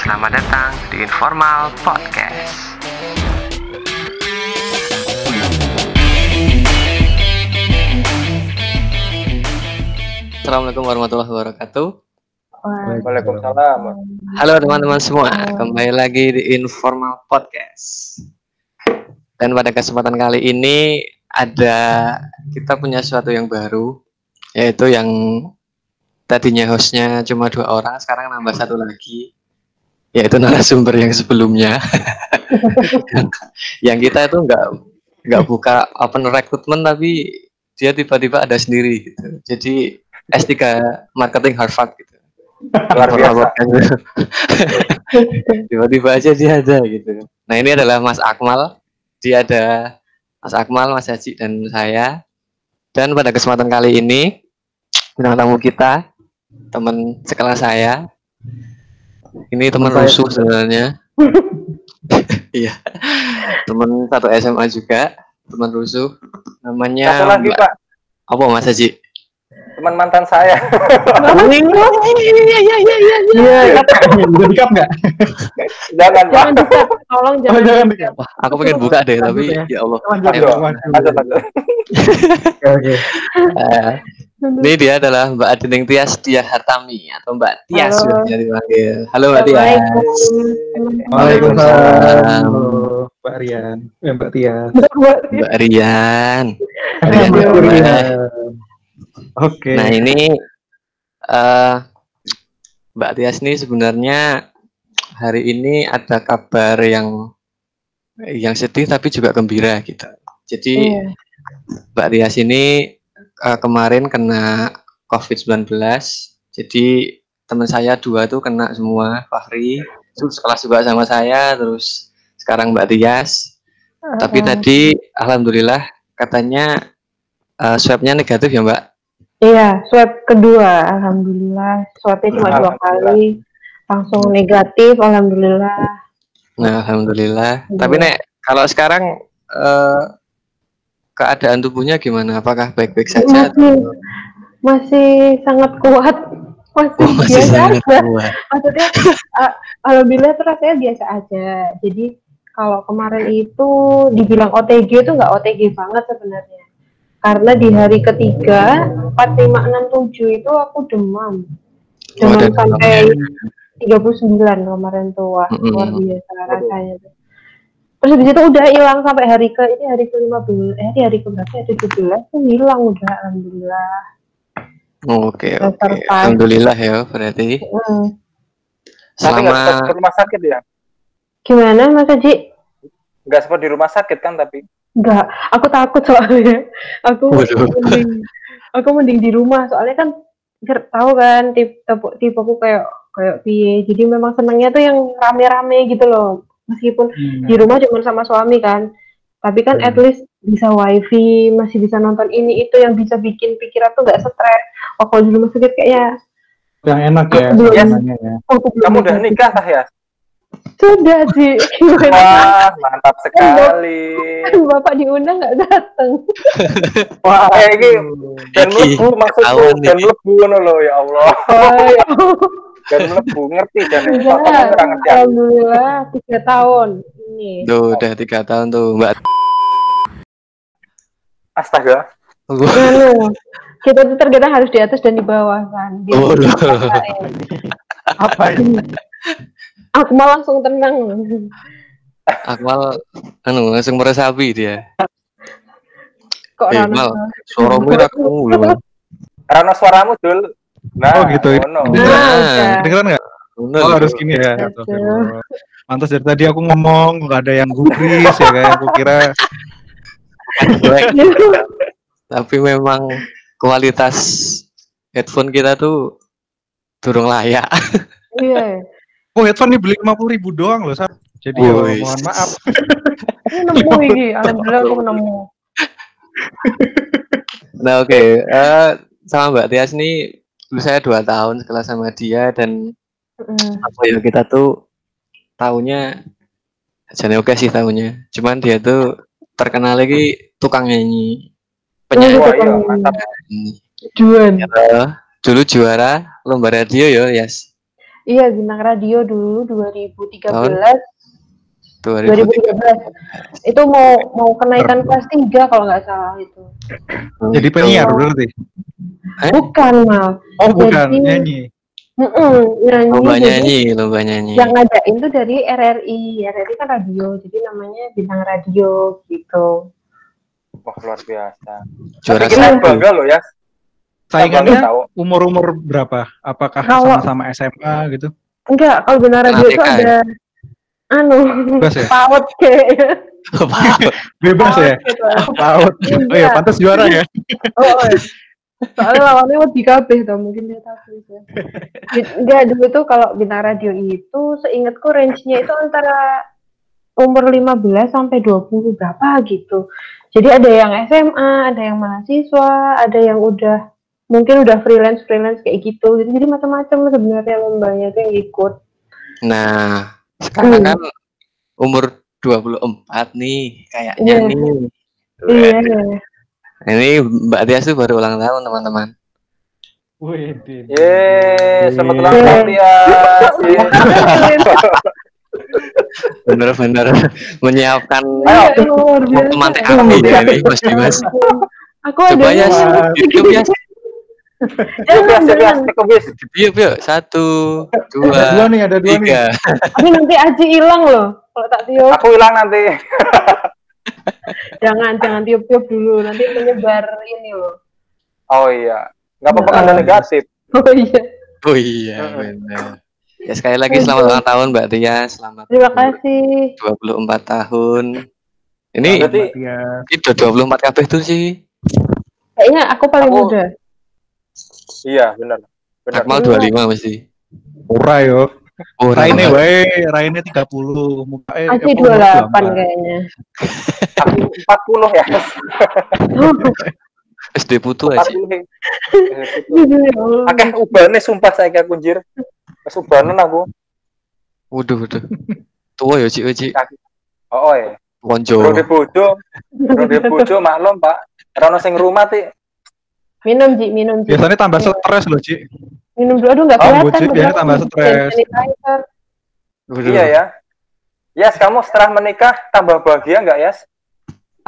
Selamat datang di Informal Podcast. Assalamualaikum warahmatullahi wabarakatuh. Waalaikumsalam. Halo teman-teman semua, kembali lagi di Informal Podcast. Dan pada kesempatan kali ini kita punya sesuatu yang baru, yaitu yang tadinya hostnya cuma 2 orang, sekarang nambah 1 lagi, yaitu narasumber yang sebelumnya. yang kita itu nggak buka open recruitment, tapi dia tiba-tiba ada sendiri gitu. Jadi S3 marketing Harvard gitu. Luar biasa. Tiba-tiba aja dia ada gitu. Nah, ini adalah Mas Akmal. Dia ada Mas Akmal, Mas Haji, dan saya. Dan pada kesempatan kali ini bintang tamu kita teman sekelas saya. Ini teman rusuh sebenarnya. Iya. Teman satu SMA juga, teman rusuh. Namanya Satu lagi, Pak. Apa Mas Haji? Teman mantan saya. Iya, udah di-cut nggak? Jangan, Pak. Jangan di-cut, tolong jangan. Jangan di-cut. Wah, aku pengen buka deh, tapi ya Allah. Lanjut. Oke. Ini dia adalah Mbak Adining Tias Diah Hartami atau Mbak Tias Halo. sudah dipanggil. Halo Mbak Tias. Waalaikumsalam. Mbak Rian, Mbak Tia. Mbak Rian. Oke. Nah, ini Mbak Tias ini sebenarnya hari ini ada kabar yang sedih tapi juga gembira gitu. Jadi Iya. Mbak Tias ini kemarin kena COVID-19. Jadi teman saya 2 tuh kena semua, Fahri, terus sekelas juga sama saya, terus sekarang Mbak Tias. Tapi tadi alhamdulillah katanya swabnya negatif ya, Mbak? Iya, swab kedua, alhamdulillah. Swabnya cuma 2 kali, langsung negatif, alhamdulillah. Nah, alhamdulillah. Iya. Tapi Nek, kalau sekarang keadaan tubuhnya gimana? Apakah baik-baik saja? Masih sangat kuat, masih biasa sangat aja. kuat. Maksudnya, alhamdulillah tuh rasanya biasa aja. Jadi kalau kemarin itu dibilang OTG itu nggak OTG banget sebenarnya. Karena di hari ketiga 4, 5, 6, 7 itu aku demam. Demam ada sampai 39 kemarin tuh, wah luar biasa rasanya tuh. Terus habis itu udah hilang sampai hari ke-15, hari ke-berapa ya, 17 tuh hilang udah, alhamdulillah. Oke. Survive. Alhamdulillah ya berarti. Tapi nggak sempat Selama di rumah sakit ya? Gimana Mas Haji? Nggak sempat di rumah sakit kan tapi? Enggak, aku takut soalnya. Aku Waduh. mending di rumah, soalnya kan tahu kan tipe aku kayak piye. Jadi memang senangnya tuh yang rame-rame gitu loh. Meskipun di rumah cuma sama suami kan. Tapi kan at least bisa wifi, masih bisa nonton ini itu yang bisa bikin pikiran tuh nggak stres. Oh, kalau di rumah sakit kayaknya Yang enak ya. Belum. sebenarnya ya. Kamu udah nikah tah ya? Sudah sih. Gimana? Wah, mantap sekali. Bapak diundang nggak datang. Wah, ini dan melebu maksudku, ketahuan dan nih. melebu ngono loh ya Allah. Oh, ya. Dan melebu ngerti dan Udah, Bapak ngerti ngerti. alhamdulillah 3 tahun ini. tuh udah 3 tahun tuh, Mbak. Astaga. Anu, kita tuh terkadang harus di atas dan di bawah kan. Biar Oh, kita loh. rasain. Apa ini? Aku malah langsung tenang. Akmal langsung meresapi dia. Kok Mal, Rana? suaramu ini aku loh. Rano suaramu dul. Nah, Oh, gitu. ngono. Nah, Dengeran nggak? Bener Oh, loh. harus gini ya. Aduh. Mantas dari tadi aku ngomong nggak ada yang gubris ya kan. Aku kira Tapi memang kualitas headphone kita tuh durung layak. Iya. headphone nih beli 50.000 doang loh, Sar. Jadi Wih. mohon maaf. Ini nemu ini, alhamdulillah aku nemu. Nah, oke. Sama Mbak Tias nih, dulu saya 2 tahun sekelas sama dia, dan apa ya, kita tuh tahunya jadi oke sih tahunya. Cuman dia tuh terkenal lagi tukang nyanyi, penyanyi. Wah, iya, mantap. Juan. Dulu juara lomba radio ya, Yes. Iya, bintang radio dulu 2013. 2003. 2013. Itu mau kenaikan kelas 3 kalau nggak salah itu. Jadi penyiar berarti. Bukan, Mal. Oh, bukan Jadi, nyanyi. nyanyi. Lomba nyanyi. Yang ngadain tuh dari RRI. RRI kan radio, jadi namanya bintang radio gitu. Wah, luar biasa. Juara Tapi kita satu. bangga loh ya. Saingannya tahu. umur berapa? Apakah Kalau- sama-sama SMA gitu? Enggak, kalau bintang radio itu ATK, ada Bebas ya? PAUD kayaknya. Bebas ya? Gitu. PAUD. Oh ya, pantas juara ya. Oh, soalnya lawannya wedi kabeh tuh, mungkin dia tahu itu. Enggak, dulu tuh kalau bintang radio itu seingatku range-nya itu antara umur 15 sampai 20 berapa gitu. Jadi ada yang SMA, ada yang mahasiswa, ada yang mungkin udah freelance kayak gitu. Jadi macam-macam sebenarnya lombanya tuh yang ikut. Nah, sekarang kan umur 24 nih kayaknya Iya. nih. Iya. Ini Mbak Tias tuh baru ulang tahun, teman-teman. Wih, Selamat ulang tahun ya. Bener-bener menyiapkan teman TAP ya ini Mas Dimas. Aku ada Coba ya, YouTube ya. Biasa Yuk, 1, 2, ada dua nih. 3. Tapi nanti Aji hilang loh kalau tak tiup. Aku hilang nanti. Jangan tiup-tiup dulu, nanti menyebar ini loh. Oh iya, nggak apa-apa kan ada negatif. Oh iya. Oh iya, benar. Ya sekali lagi selamat ulang tahun Mbak Tias. Selamat Terima kasih. 24 tahun. Ini Berarti itu 24 kabeh tuh sih. Kayaknya aku paling muda. iya benar. Akmal 25 mesti. Ora yo. Oh, Raine wae, Raine 30. Mukae Aji 28 kayaknya. Aku 40 ya. SD putu aja. 40. Akeh ubane sumpah saya kayak kunjir. Pas ubanan aku. Waduh. Tua ya Cik. Oh ya. Wonjo. Rode bojo maklum, Pak. Rono sing rumah ti. Minum Ji. Biasanya tambah stres loh, Ci. Minum dulu, aduh nggak kelihatan. Ci, biasanya tambah stres. Iya ya. Yes, kamu setelah menikah tambah bahagia nggak, Yes?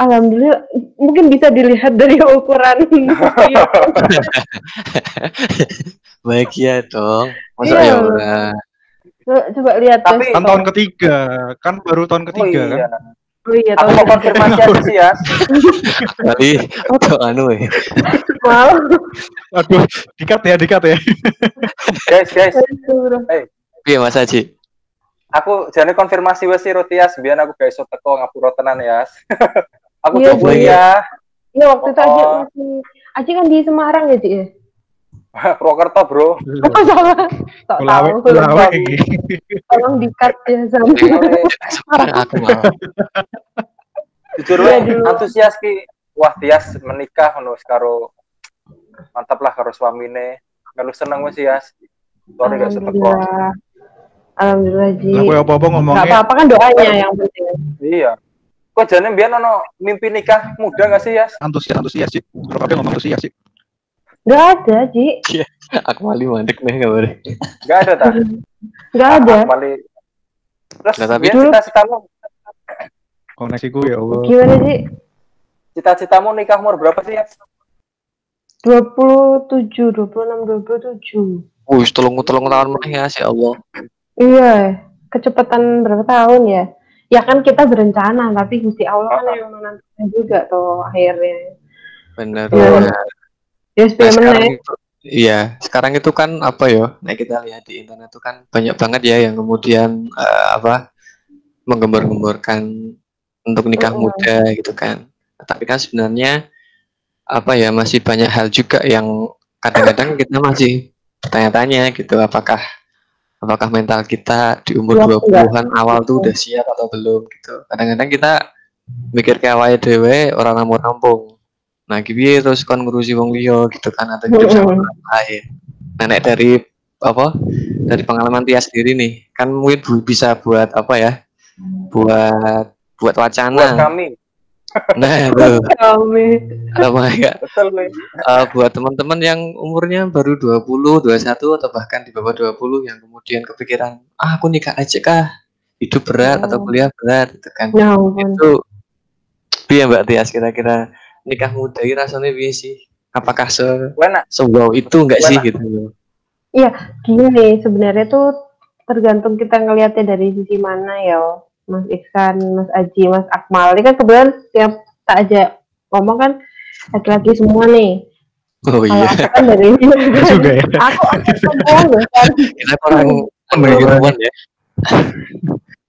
Alhamdulillah, mungkin bisa dilihat dari ukuran. Bahagia dong. Masa Iya. ya ora. Coba lihat Tapi Kan tahun ketiga, kan baru tahun ketiga kan. Oh iya, aku mau konfirmasi aja sih ya. Kali itu anu ya. Wow. Aduh, dikat ya. Guys. Piye Mas Haji? Aku jane konfirmasi wis si Rotias biyen aku gak iso teko ngapura tenan ya. Aku Iya, coba ya. Iya, waktu itu Aji kan di Semarang ya, Ci ya? Purwokerto, Bro. Oh, salah. Kulawe iki. Tolong di-cut ya sama. Sekarang aku malah. Jujur wae antusias ki. Wah, Tias menikah ngono karo mantap lah karo suamine. Kalau seneng wis Tias. Sorry gak iso teko. Alhamdulillah, Ji. Lah kowe apa-apa ngomongnya. Enggak apa-apa kan doanya yang penting. Iya. Kok jane mbiyen ono mimpi nikah muda gak sih, Yas? Antusias sih. Kalau kabeh ngomong antusias sih. Enggak ada, Ji. Aku wali mandek nih kabar. Gak ada ta? Enggak ada. Terus Nah, tapi biar cita-citamu Koneksiku ya Allah. Gimana, Ji? cita-citamu nikah umur berapa sih, Yas? 27, 26, 27. Tolong tahun meneh ya Allah. Iya, kecepatan berapa tahun ya? Ya kan kita berencana, tapi Gusti Allah kan yang menentukan juga tuh akhirnya. Benar. Ya, sekarang itu kan apa ya? Nah, kita lihat di internet itu kan banyak banget ya yang kemudian menggembar-gemborkan untuk nikah muda gitu kan. Tapi kan sebenarnya apa ya, masih banyak hal juga yang kadang-kadang kita masih bertanya-tanya gitu, apakah mental kita di umur 20-an awal tuh udah siap atau belum gitu. Kadang-kadang kita mikir ke awake dhewe ora rampung. Nah, piye terus kon ngurusi wong liya gitu kan, atau hidup sama orang lain. Nah, nek dari pengalaman Tia sendiri nih, kan mungkin bisa buat apa ya? Buat wacana. Buat kami. Nah, tuh. Kami. Sama ya. Betul nih. Buat teman-teman yang umurnya baru 20, 21 atau bahkan di bawah 20 yang kemudian kepikiran, aku nikah aja kah? Hidup berat atau kuliah berat gitu kan. Ya ampun. Itu piye Mbak Tias kira-kira nikah muda ini rasanya piye sih? Apakah Enak. wow itu enggak sih Enak. gitu? Iya, gini sebenarnya tuh tergantung kita ngelihatnya dari sisi mana ya, Mas Iksan, Mas Aji, Mas Akmal. Ini kan kebetulan tiap tak aja ngomong kan laki-laki semua nih. Oh Kalau iya, aku kan dari juga ya. aku perempuan loh kan. kita orang perempuan ya.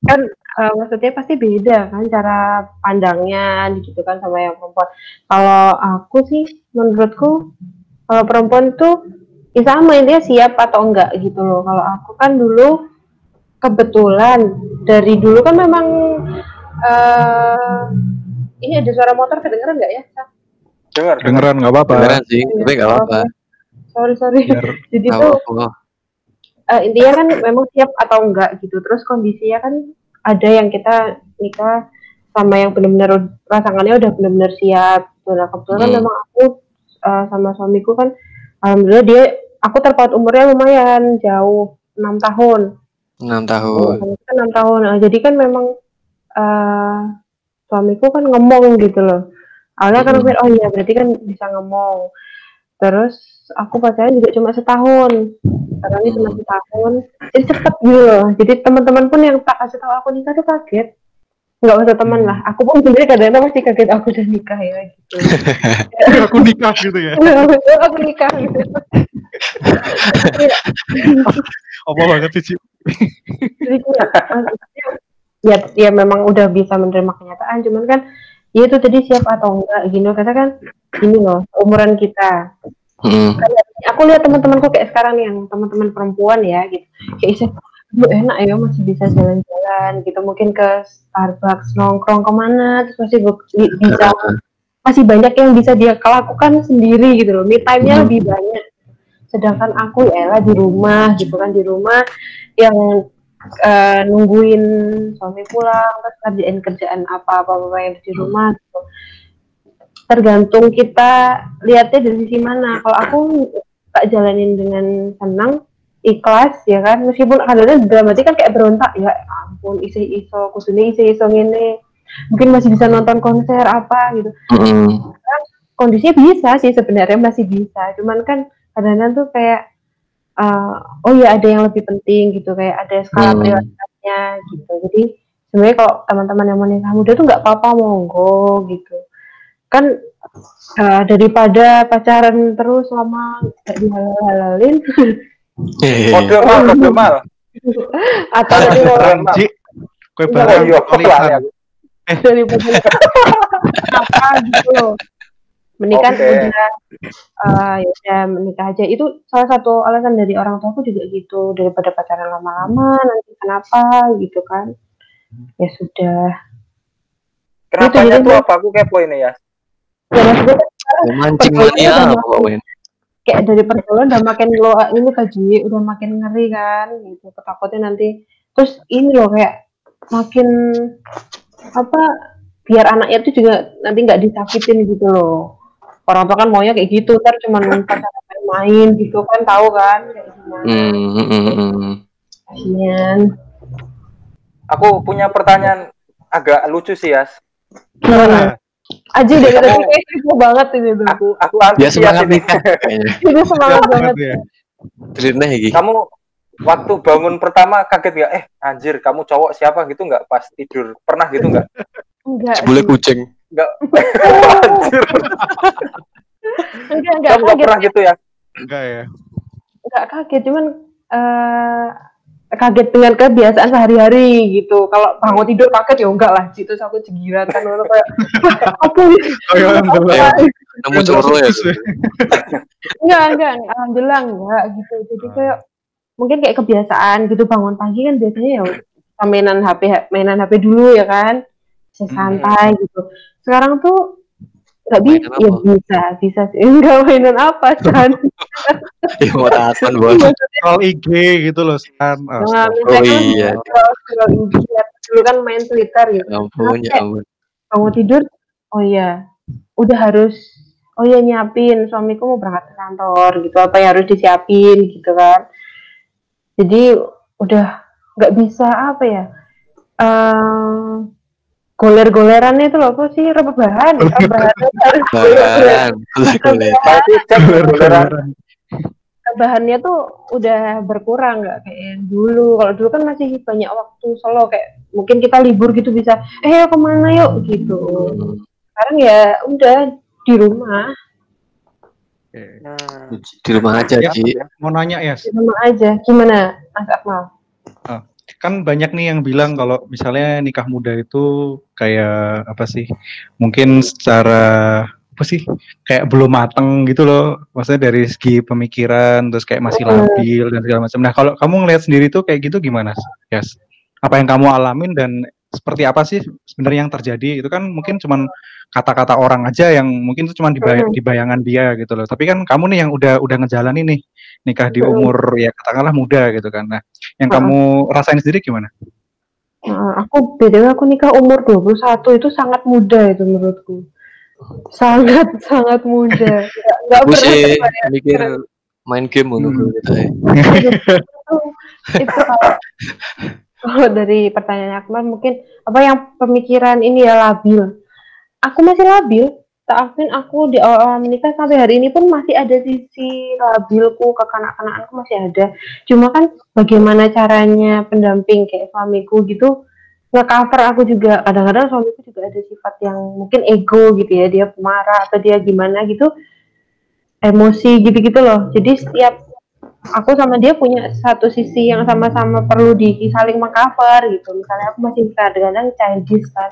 Kan maksudnya pasti beda kan cara pandangnya gitu kan sama yang perempuan. Kalau aku sih menurutku kalau perempuan tuh ya sama intinya siap atau enggak gitu loh. Kalau aku kan dulu kebetulan dari dulu kan memang ini ada suara motor kedengeran nggak ya? Dengeran nggak apa-apa. Beneran sih, tapi nggak apa-apa. Sorry. Biar Jadi Nggak tuh apa-apa. intinya kan memang siap atau enggak gitu. Terus kondisinya kan ada yang kita nikah sama yang benar-benar pasangannya udah benar-benar siap. Nah kebetulan memang aku sama suamiku kan alhamdulillah aku terpaut umurnya lumayan jauh 6 tahun. 6 tahun. 6 tahun. Nah, jadi kan memang suamiku kan ngomong gitu loh. Awalnya kan mikir, oh iya berarti kan bisa ngomong. Terus aku pacaran juga cuma setahun. Karena cuma setahun. Jadi cepet gitu loh. Jadi teman-teman pun yang tak kasih tahu aku nikah tuh kaget. Nggak usah teman lah. Aku pun sendiri kadang-kadang masih kaget aku udah nikah ya gitu. aku nikah gitu ya. Aku nikah gitu. Apa banget sih? Jadi ya memang udah bisa menerima kenyataan. Cuman kan ya itu tadi siap atau enggak gini kata kan ini loh umuran kita. Aku lihat teman-temanku kayak sekarang nih, yang teman-teman perempuan ya gitu kayak enak ya masih bisa jalan-jalan gitu, mungkin ke Starbucks nongkrong kemana terus masih bisa masih banyak yang bisa dia lakukan sendiri gitu loh, me time-nya lebih banyak. Sedangkan aku ya di rumah gitu kan, di rumah yang nungguin suami pulang terus kerjaan apa yang di rumah gitu. Tergantung kita lihatnya dari sisi mana. Kalau aku tak jalanin dengan senang, ikhlas ya kan, meskipun kadang-kadang dramatik kan kayak berontak ya ampun iso kusune iso ngene, mungkin masih bisa nonton konser apa gitu. Kan kondisinya bisa sih sebenarnya, masih bisa, cuman kan kadang-kadang tuh kayak oh ya ada yang lebih penting gitu, kayak ada skala prioritasnya gitu. Jadi sebenarnya kalau teman-teman yang mau nikah muda tuh nggak apa-apa, monggo gitu kan, daripada pacaran terus lama gak dihalal-halalin. Kode mal. Atau dari kue barang daripada apa gitu loh. Menikah udah ya udah menikah aja. Itu salah satu alasan dari orang tuaku juga gitu, daripada pacaran lama-lama nanti kenapa gitu kan. Ya sudah. Kenapanya tuh apa? Aku kepo ini ya. Ya maksudnya mancing mania apa kayak dari pergaulan udah makin lo ini kaji udah makin ngeri kan gitu, ketakutnya nanti terus ini loh kayak makin apa biar anaknya tuh juga nanti nggak disakitin gitu loh. Orang tua kan maunya kayak gitu, ntar cuma pacaran main gitu kan, tahu kan kayak gimana. Kasian. Aku punya pertanyaan agak lucu sih ya. Aji deh kita kayak kepo banget ini tuh. Aku antusias ini. Itu semangat banget. Ya. Kamu waktu bangun pertama kaget nggak? Anjir, kamu cowok siapa gitu nggak pas tidur? Pernah gitu nggak? Enggak. Boleh kucing. Enggak. Anjir. Enggak Kamu nggak pernah gitu ya? Enggak ya. Enggak kaget, cuman kaget dengan kebiasaan sehari-hari gitu. Kalau bangun tidur kaget ya enggak lah, situ aku cegiran kan orang kayak apa gitu. Nemu coro ya. Enggak, alhamdulillah enggak gitu. Jadi kayak mungkin kayak kebiasaan gitu, bangun pagi kan biasanya ya mainan HP dulu ya kan. Santai gitu. Sekarang tuh nggak bisa, ya bisa sih. Enggak mainan apa kan? Ya mau tahan bos. Scroll IG gitu loh kan. Oh iya. Scroll IG dulu kan main Twitter gitu. Ampun. Bangun tidur oh iya, udah harus, oh iya nyiapin, suamiku mau berangkat ke kantor gitu, apa yang harus disiapin gitu kan. Jadi udah nggak bisa apa ya, eh goler-golerannya itu loh, apa sih, rebahan harus goler-goleran. Bahan, boleh. Nah itu cek goleran. Bahannya tuh udah berkurang, nggak kayak yang dulu. Kalau dulu kan masih banyak waktu solo, kayak mungkin kita libur gitu bisa yuk kemana yuk gitu. Sekarang ya udah di rumah Di rumah aja, Ya, Ji. mau nanya ya, di rumah aja. Gimana Mas Akmal? kan banyak nih yang bilang kalau misalnya nikah muda itu kayak apa sih? Mungkin secara apa sih? Kayak belum mateng gitu loh. Maksudnya dari segi pemikiran terus kayak masih labil dan segala macam. Nah, kalau kamu ngelihat sendiri tuh kayak gitu gimana? Yes. Apa yang kamu alamin dan seperti apa sih sebenarnya yang terjadi? Itu kan mungkin cuman kata-kata orang aja yang mungkin itu cuma di bayangan dia gitu loh. Tapi kan kamu nih yang udah ngejalanin nih nikah di umur ya katakanlah muda gitu kan. Nah, yang kamu rasain sendiri gimana? Aku BTW aku nikah umur 21 itu sangat muda itu menurutku. Sangat muda. Enggak Aku pernah sih kebayang. mikir main game menunggu gitu ya. Itu kalau dari pertanyaan Akmal mungkin apa yang pemikiran ini ya labil. Aku masih labil. Tak akui aku di awal menikah sampai hari ini pun masih ada sisi labilku, kekanak-kanakanku masih ada. Cuma kan bagaimana caranya pendamping kayak suamiku gitu nge-cover aku juga. Kadang-kadang suamiku juga ada sifat yang mungkin ego gitu ya, dia pemarah atau dia gimana gitu, emosi gitu-gitu loh. Jadi setiap aku sama dia punya satu sisi yang sama-sama perlu saling meng-cover gitu. Misalnya aku masih kadang-kadang childish kan,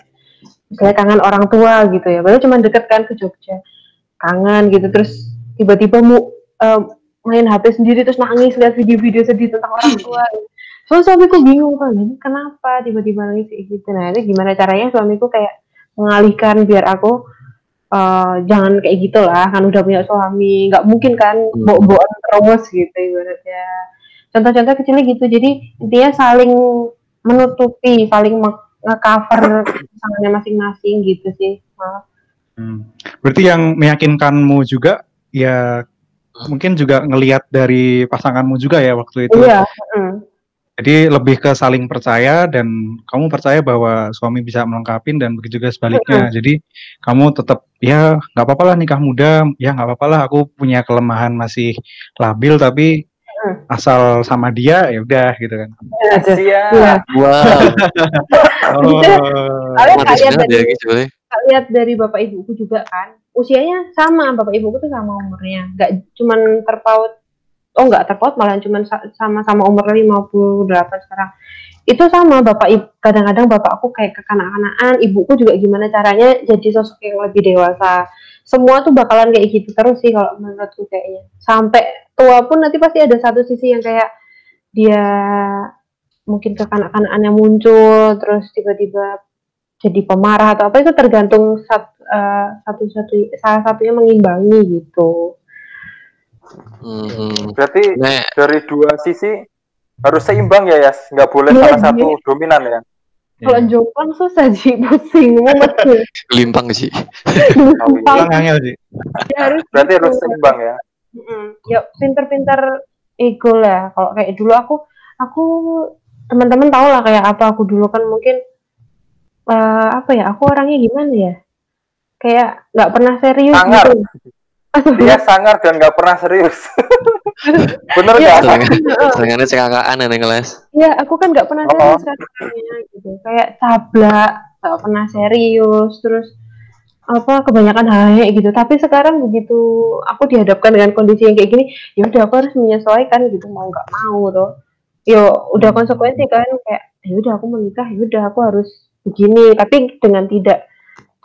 misalnya kangen orang tua gitu ya, padahal cuma deket kan ke Jogja, kangen gitu, terus tiba-tiba main HP sendiri terus nangis lihat video-video sedih tentang orang tua. So suamiku bingung kan, ini kenapa tiba-tiba nangis kayak gitu. Nah ini gimana caranya suamiku kayak mengalihkan biar aku jangan kayak gitu lah, kan udah punya suami, nggak mungkin kan bawa terus gitu ibaratnya. Contoh-contoh kecilnya gitu, jadi intinya saling menutupi, saling nge-cover pasangannya masing-masing gitu sih. Berarti yang meyakinkanmu juga ya mungkin juga ngelihat dari pasanganmu juga ya waktu itu. Iya. Jadi lebih ke saling percaya dan kamu percaya bahwa suami bisa melengkapi dan begitu juga sebaliknya. Jadi kamu tetap ya nggak apa-apa lah nikah muda, ya nggak apa-apa lah aku punya kelemahan masih labil tapi asal sama dia ya udah gitu kan. Siap. Wow. Lihat dari bapak ibuku juga kan, usianya sama, bapak ibuku tuh sama umurnya, nggak cuman terpaut, nggak terpaut malah cuman sama-sama umur 58 sekarang. Itu sama kadang-kadang bapak aku kayak kekanak-kanakan, ibuku juga gimana caranya jadi sosok yang lebih dewasa. Semua tuh bakalan kayak gitu terus sih kalau menurutku kayaknya. Sampai tua pun nanti pasti ada satu sisi yang kayak dia mungkin kekanak-kanakannya muncul, terus tiba-tiba jadi pemarah atau apa, itu tergantung salah satunya mengimbangi gitu. Berarti dari dua sisi harus seimbang ya, Yas? Nggak boleh salah satu dominan ya? Kalau jomplang susah sih, pusing, mumet sih. Limpang sih. Berarti harus seimbang ya? Ya pinter-pinter ego lah. Kalau kayak dulu aku teman-teman tahu lah kayak apa aku dulu kan mungkin aku orangnya gimana ya? Kayak nggak pernah serius sangar. gitu. Dia sangar dan nggak pernah serius. Bener nggak? Sengaja cekakaan yang kelas. Iya, aku kan nggak pernah serius katanya gitu. Kayak cablak, nggak pernah serius, terus kebanyakan hahe gitu. Tapi sekarang begitu aku dihadapkan dengan kondisi yang kayak gini, ya udah aku harus menyesuaikan gitu, mau nggak mau tuh. Yo udah konsekuensi kan, kayak ya udah aku menikah, ya udah aku harus begini, tapi dengan tidak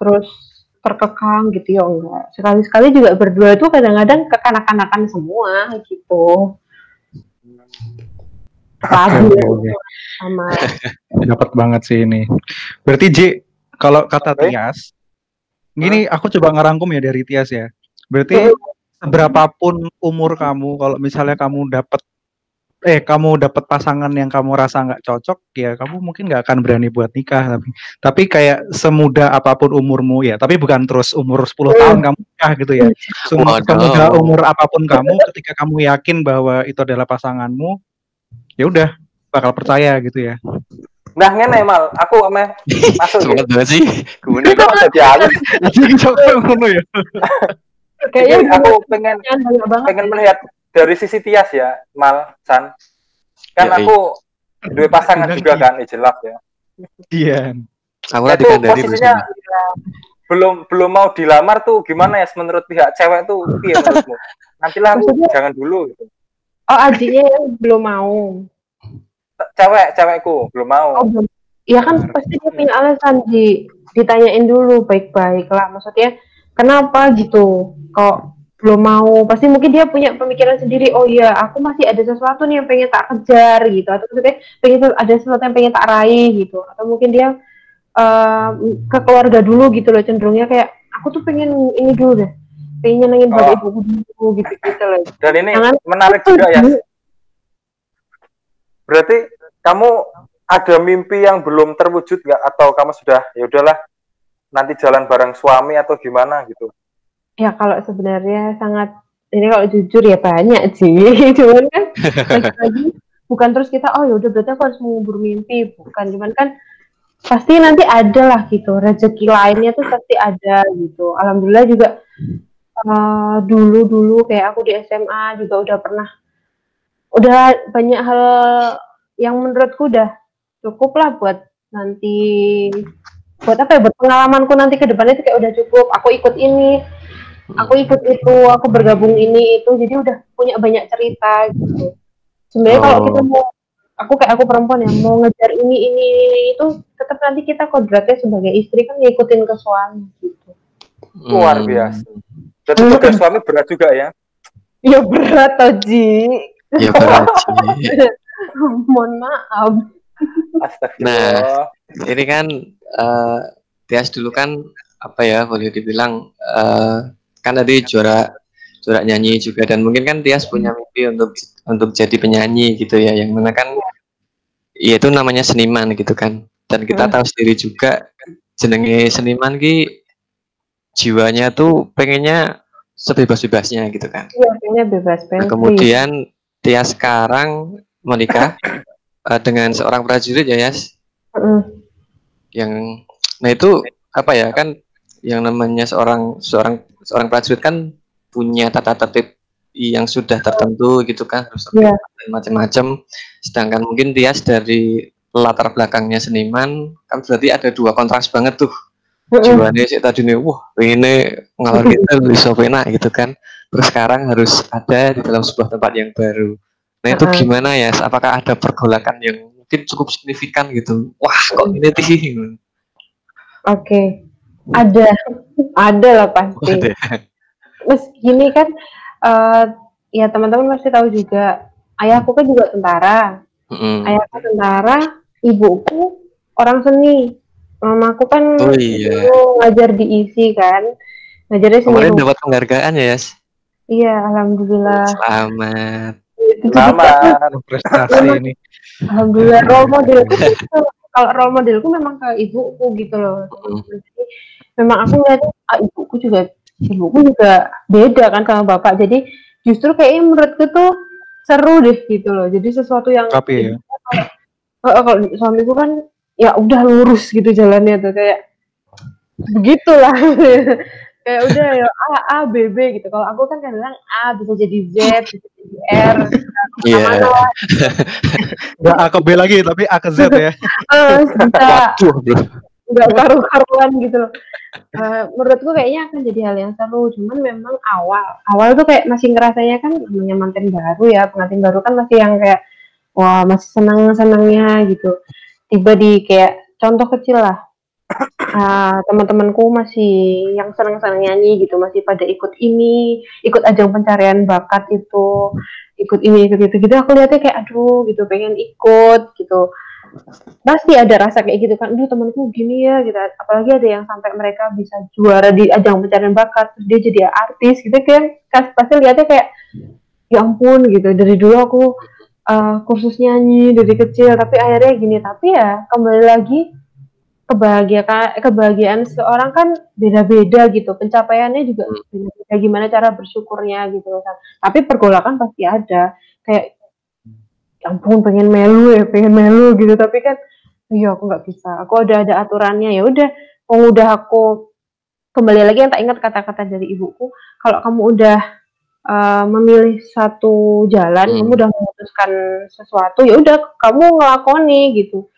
terus terkekang gitu ya enggak. Sekali-sekali juga berdua itu kadang-kadang kekanak-kanakan semua gitu. Sama. Dapat banget sih ini. Berarti J, kalau kata Tias, gini aku coba ngerangkum ya dari Tias ya. Berarti berapapun umur kamu, kalau misalnya kamu dapat kamu dapat pasangan yang kamu rasa nggak cocok, ya kamu mungkin nggak akan berani buat nikah. Tapi kayak semudah apapun umurmu ya, tapi bukan terus umur 10 tahun kamu nikah gitu ya. Semudah umur apapun kamu, ketika kamu yakin bahwa itu adalah pasanganmu, ya udah bakal percaya gitu ya. Nah ngene Mal, aku masuk semangat banget sih. Kemudian kok jadi aku. Anjing coba ngono ya. Kayaknya aku pengen melihat dari sisi Tias ya, Mal, San. Kan aku dua pasangan juga kan, jelas ya. Iya. Aku kan dikandani posisinya belum mau dilamar tuh gimana ya menurut pihak cewek tuh piye menurutmu? Nantilah aku jangan dulu gitu. Oh, adiknya yang belum mau. Cewekku belum mau. Oh, belum. Ya kan pasti dia punya alasan, ditanyain dulu baik-baik lah. Maksudnya kenapa gitu? Kok belum mau? Pasti mungkin dia punya pemikiran sendiri. Oh iya, aku masih ada sesuatu nih yang pengen tak kejar gitu. Atau maksudnya ada sesuatu yang pengen tak raih gitu. Atau mungkin dia ke keluarga dulu gitu loh, cenderungnya kayak aku tuh pengen ini dulu deh. Pengen nyenengin buat ibuku dulu gitu loh. Dan ini menarik juga ya. Berarti kamu ada mimpi yang belum terwujud nggak, atau kamu sudah ya udahlah nanti jalan bareng suami atau gimana gitu? Ya kalau sebenarnya ini kalau jujur ya banyak sih, cuman kan lagi bukan terus kita ya udah berarti aku harus mengubur mimpi, bukan, cuman kan pasti nanti ada lah gitu rezeki lainnya tuh pasti ada gitu. Alhamdulillah juga dulu kayak aku di SMA juga udah banyak hal yang menurutku udah cukup lah buat nanti, buat pengalamanku nanti ke depannya itu kayak udah cukup. Aku ikut ini, aku ikut itu, aku bergabung ini itu, jadi udah punya banyak cerita gitu. Sebenarnya kalau kita mau, aku perempuan yang mau ngejar ini itu, tetap nanti kita kodratnya sebagai istri kan ngikutin ke suami gitu. Luar biasa. Jadi tugas suami berat juga ya? Ya berat Ji. Ya berat sih. Mohon maaf. Astagfirullah. Nah, ini kan Tias dulu kan boleh dibilang kan tadi juara nyanyi juga, dan mungkin kan Tias punya mimpi untuk jadi penyanyi gitu ya, yang mana kan ya itu namanya seniman gitu kan, dan kita tahu sendiri juga jenenge seniman ki jiwanya tuh pengennya sebebas-bebasnya gitu kan. Iya, pengennya bebas. Nah, kemudian Tias sekarang menikah dengan seorang prajurit ya, Yas. Yang nah itu kan yang namanya seorang prajurit kan punya tata tertib yang sudah tertentu gitu kan, harus macam-macam. Sedangkan mungkin Tias dari latar belakangnya seniman kan berarti ada dua kontras banget tuh. Jiwanya sih tadi nih, ini ngalor kita bisa penak gitu kan. Terus sekarang harus ada di dalam sebuah tempat yang baru. Nah itu gimana ya? Apakah ada pergolakan yang mungkin cukup signifikan gitu? Wah kok ini sih? Oke, ada lah pasti. Terus gini kan, ya teman-teman pasti tahu juga, ayahku kan juga tentara. Ayahku tentara, ibuku orang seni. Mamaku kan ngajar di ISI kan, ngajarnya seni. Kemarin dapat penghargaan ya, Yas? Iya, alhamdulillah. Selamat. Prestasi ini. Alhamdulillah, role modelku kalau role modelku memang ke ibuku gitu loh. Memang aku lihat ibuku juga beda kan sama bapak. Jadi justru kayaknya menurutku tuh seru deh gitu loh. Jadi sesuatu yang kalau suamiku kan ya udah lurus gitu jalannya tuh, kayak begitulah. Kayak udah ya A B B gitu. Kalau aku kan kadang A bisa jadi Z, bisa jadi R. Iya. Nggak A ke B lagi, tapi A ke Z ya. Bisa. Nggak karu-karuan gitu loh. Menurutku kayaknya akan jadi hal yang seru. Cuman memang awal tuh kayak masih ngerasanya kan namanya manten baru ya, pengantin baru kan masih yang kayak wah masih senang-senangnya gitu. Tiba di kayak contoh kecil lah. Teman-temanku masih yang senang-senang nyanyi gitu, masih pada ikut ajang pencarian bakat itu, ikut ini, ikut itu gitu. Aku lihatnya kayak aduh gitu, pengen ikut gitu. Pasti ada rasa kayak gitu kan, aduh temanku gini ya gitu. Apalagi ada yang sampai mereka bisa juara di ajang pencarian bakat, terus dia jadi artis gitu kan, pasti lihatnya kayak ya ampun gitu. Dari dulu aku kursus nyanyi dari kecil, tapi akhirnya gini. Tapi ya kembali lagi, kebahagiaan seorang kan beda-beda gitu, pencapaiannya juga beda-beda, gimana cara bersyukurnya gitu kan. Tapi pergolakan pasti ada, kayak ya ampun pengen melu gitu, tapi kan iya aku nggak bisa, aku ada aturannya. Ya udah, udah aku kembali lagi yang tak ingat kata-kata dari ibuku, kalau kamu udah memilih satu jalan, kamu udah memutuskan sesuatu, ya udah kamu ngelakoni gitu,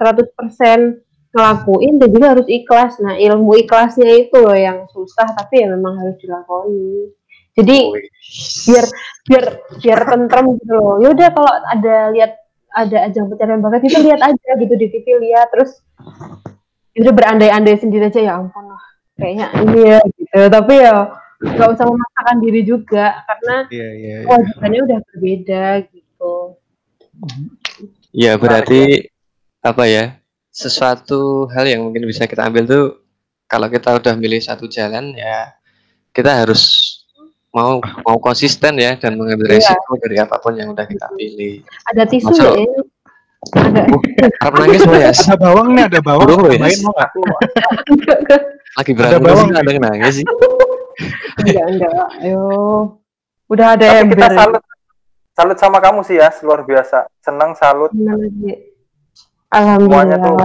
100% ngelakuin, dan juga harus ikhlas. Nah, ilmu ikhlasnya itu loh yang susah, tapi ya memang harus dilakoni. Jadi biar tentrem gitu loh. Ya udah, kalau ada ajang pencarian bakat itu lihat aja gitu di TV, lihat terus udah berandai-andai sendiri aja, ya ampun lah kayaknya ini ya gitu. Tapi ya nggak usah memaksakan diri juga, karena kewajibannya udah berbeda gitu. Ya berarti apa ya, sesuatu hal yang mungkin bisa kita ambil tuh, kalau kita udah milih satu jalan ya kita harus mau konsisten ya, dan mengambil resiko dari apapun yang udah kita pilih. Ada tisu ya? Ada. Harap nangis lo ya? Ada bawang nih, ada bawang. Main mau nggak? Lagi berantem ada yang nangis sih. Enggak. Ayo. Udah ada yang kita salut sama kamu sih ya, luar biasa. Senang, salut. Alhamdulillah. Semuanya tuh.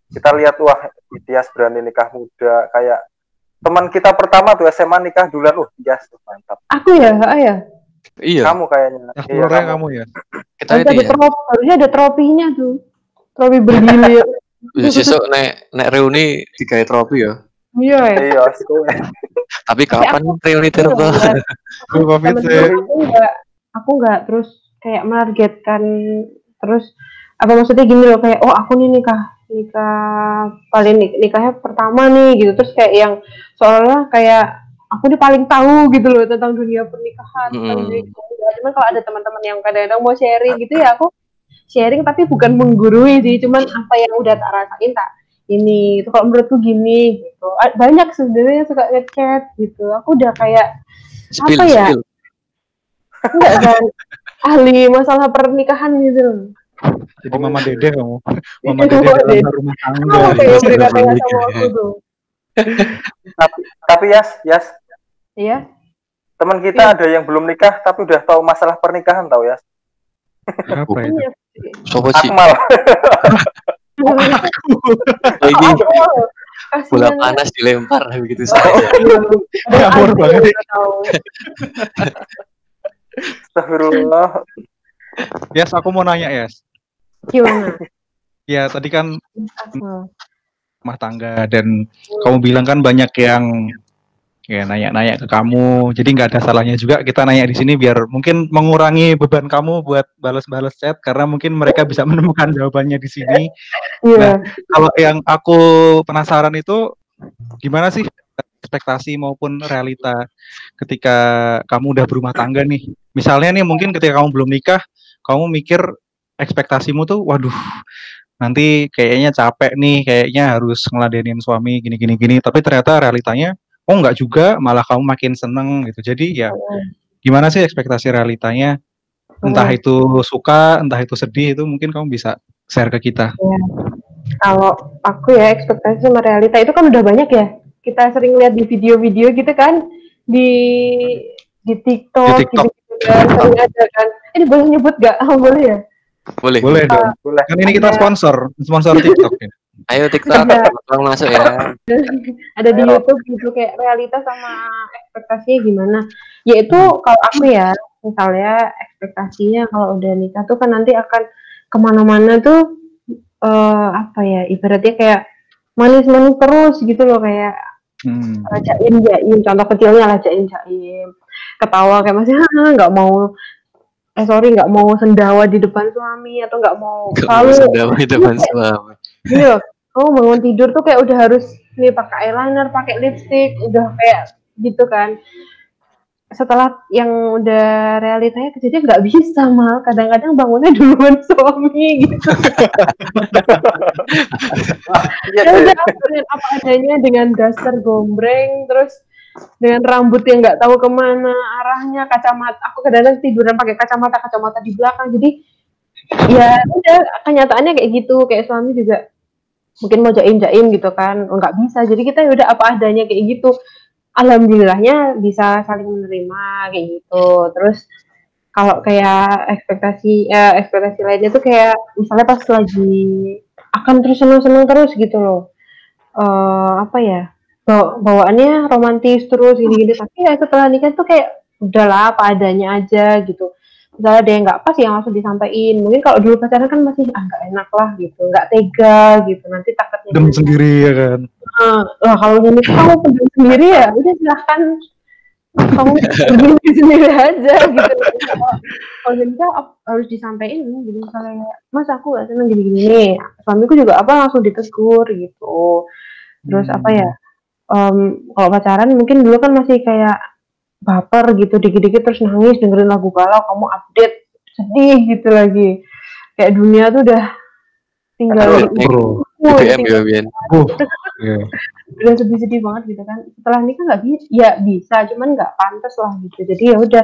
Kita lihat wah, Tias berani nikah muda, kayak teman kita pertama tuh SMA nikah duluan, Tias mantap. Aku ya, Iya. Kamu kayaknya. Iya, kamu ya. Kita itu ya. Harusnya ada trofinya tuh. Trofi bergilir. Besok nek reuni digawe trofi ya. Iya. Tapi kapan reuni terbaru? Covid sih. Aku nggak terus kayak menargetkan terus, apa maksudnya gini loh, kayak aku nih nikah paling nikahnya pertama nih gitu, terus kayak yang seolah kayak aku nih paling tahu gitu loh tentang dunia pernikahan. Cuman kalau ada teman-teman yang kadang-kadang mau sharing gitu ya, aku sharing tapi bukan menggurui sih, cuman apa yang udah tak rasain ini itu kalau menurutku gini gitu. Banyak sebenarnya suka ngechat gitu, aku udah kayak spill. Enggak kan ahli masalah pernikahan gitu. Jadi Mama Dede kamu. Mama Dede dalam rumah tangga. Berkata-kata sama aku tuh. Tapi Yas. Iya. Teman kita ada yang belum nikah tapi udah tahu masalah pernikahan, tahu ya? Apa itu? Akmal. Ini bola panas dilempar begitu saja. Ngawur banget. Astagfirullah. Yas, aku mau nanya Yas. Gimana? Ya tadi kan rumah tangga, dan kamu bilang kan banyak yang ya nanya-nanya ke kamu, jadi nggak ada salahnya juga kita nanya di sini biar mungkin mengurangi beban kamu buat balas-balas chat, karena mungkin mereka bisa menemukan jawabannya di sini. Nah, kalau yang aku penasaran itu gimana sih ekspektasi maupun realita ketika kamu udah berumah tangga nih? Misalnya nih mungkin ketika kamu belum nikah, kamu mikir ekspektasimu tuh, waduh, nanti kayaknya capek nih, kayaknya harus ngeladenin suami gini. Tapi ternyata realitanya, enggak juga, malah kamu makin seneng gitu. Jadi ya, gimana sih ekspektasi realitanya? Entah itu suka, entah itu sedih, itu mungkin kamu bisa share ke kita. Ya. Kalau aku ya, ekspektasi sama realita itu kan udah banyak ya. Kita sering lihat di video-video gitu kan, di TikTok. Gitu kan, sering ada kan. Ini boleh nyebut gak? Boleh ya? Boleh dong. Kan ini kita sponsor TikTok ya. Ayo TikTok, tolong masuk ya. Ada di YouTube gitu, kayak realitas sama ekspektasinya gimana. Yaitu kalau aku ya, misalnya ekspektasinya kalau udah nikah tuh kan nanti akan kemana-mana tuh apa ya, ibaratnya kayak manis-manis terus gitu loh, kayak jaim, contoh kecilnya jaim, ketawa kayak masih nggak mau sendawa di depan suami, atau nggak mau sendawa di depan suami. Iya, bangun tidur tuh kayak udah harus nih pakai eyeliner, pakai lipstick, udah kayak gitu kan. Setelah yang udah realitanya kejadian nggak bisa, mal kadang-kadang bangunnya duluan suami gitu. Ya udah, dengan apa adanya, dengan daster gombreng, terus dengan rambut yang nggak tahu kemana arahnya, kacamata aku kadang-kadang tiduran pakai kacamata di belakang. Jadi ya udah kenyataannya kayak gitu, kayak suami juga mungkin mau jaim gitu kan, nggak bisa. Jadi kita udah apa adanya kayak gitu. Alhamdulillahnya bisa saling menerima kayak gitu. Terus kalau kayak ekspektasi lainnya tuh kayak misalnya pas lagi akan terus seneng terus gitu loh. Apa ya? Bawaannya romantis terus gini-gini, tapi ya setelah nikah tuh kayak udahlah apa adanya aja gitu. Misalnya ada yang nggak pas yang langsung disampaikan. Mungkin kalau dulu pacaran kan masih nggak enak lah gitu, nggak tega gitu. Nanti takutnya Dem sendiri ya kan. lah kalau ini kamu pendam sendiri ya udah silahkan kamu berdiri sendiri aja gitu. Kalau kita harus disampaikan gitu, misalnya mas aku gak seneng gini-gini, suamiku juga apa langsung ditegur gitu. Terus apa ya, kalau pacaran mungkin dulu kan masih kayak baper gitu, dikit-dikit terus nangis dengerin lagu galau, kamu update sedih gitu lagi, kayak dunia tuh udah tinggal udah sedih-sedih banget gitu kan. Setelah nikah nggak bisa, ya bisa, cuman nggak pantas lah gitu. Jadi ya udah,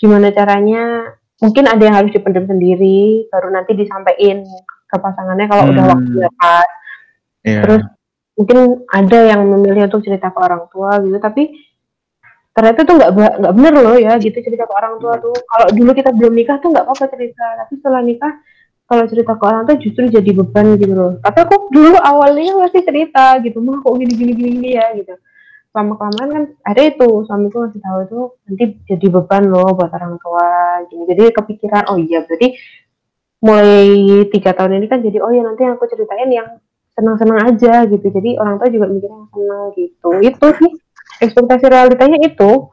gimana caranya? Mungkin ada yang harus dipendam sendiri, baru nanti disampaikan ke pasangannya kalau udah waktunya pas. Terus mungkin ada yang memilih untuk cerita ke orang tua gitu, tapi ternyata tuh nggak bener loh ya gitu cerita ke orang tua tuh. Kalau dulu kita belum nikah tuh nggak apa-apa cerita, tapi setelah nikah kalau cerita ke orang tua justru jadi beban gitu loh. Tapi aku dulu awalnya masih cerita gitu, mah kok gini ya gitu. Lama-kelamaan kan ada itu, suamiku ngasih tahu itu nanti jadi beban loh buat orang tua gitu. Jadi kepikiran, oh iya berarti mulai 3 tahun ini kan jadi oh ya nanti aku ceritain yang senang-senang aja gitu. Jadi orang tua juga mikirnya yang senang gitu. Itu sih ekspektasi realitanya itu.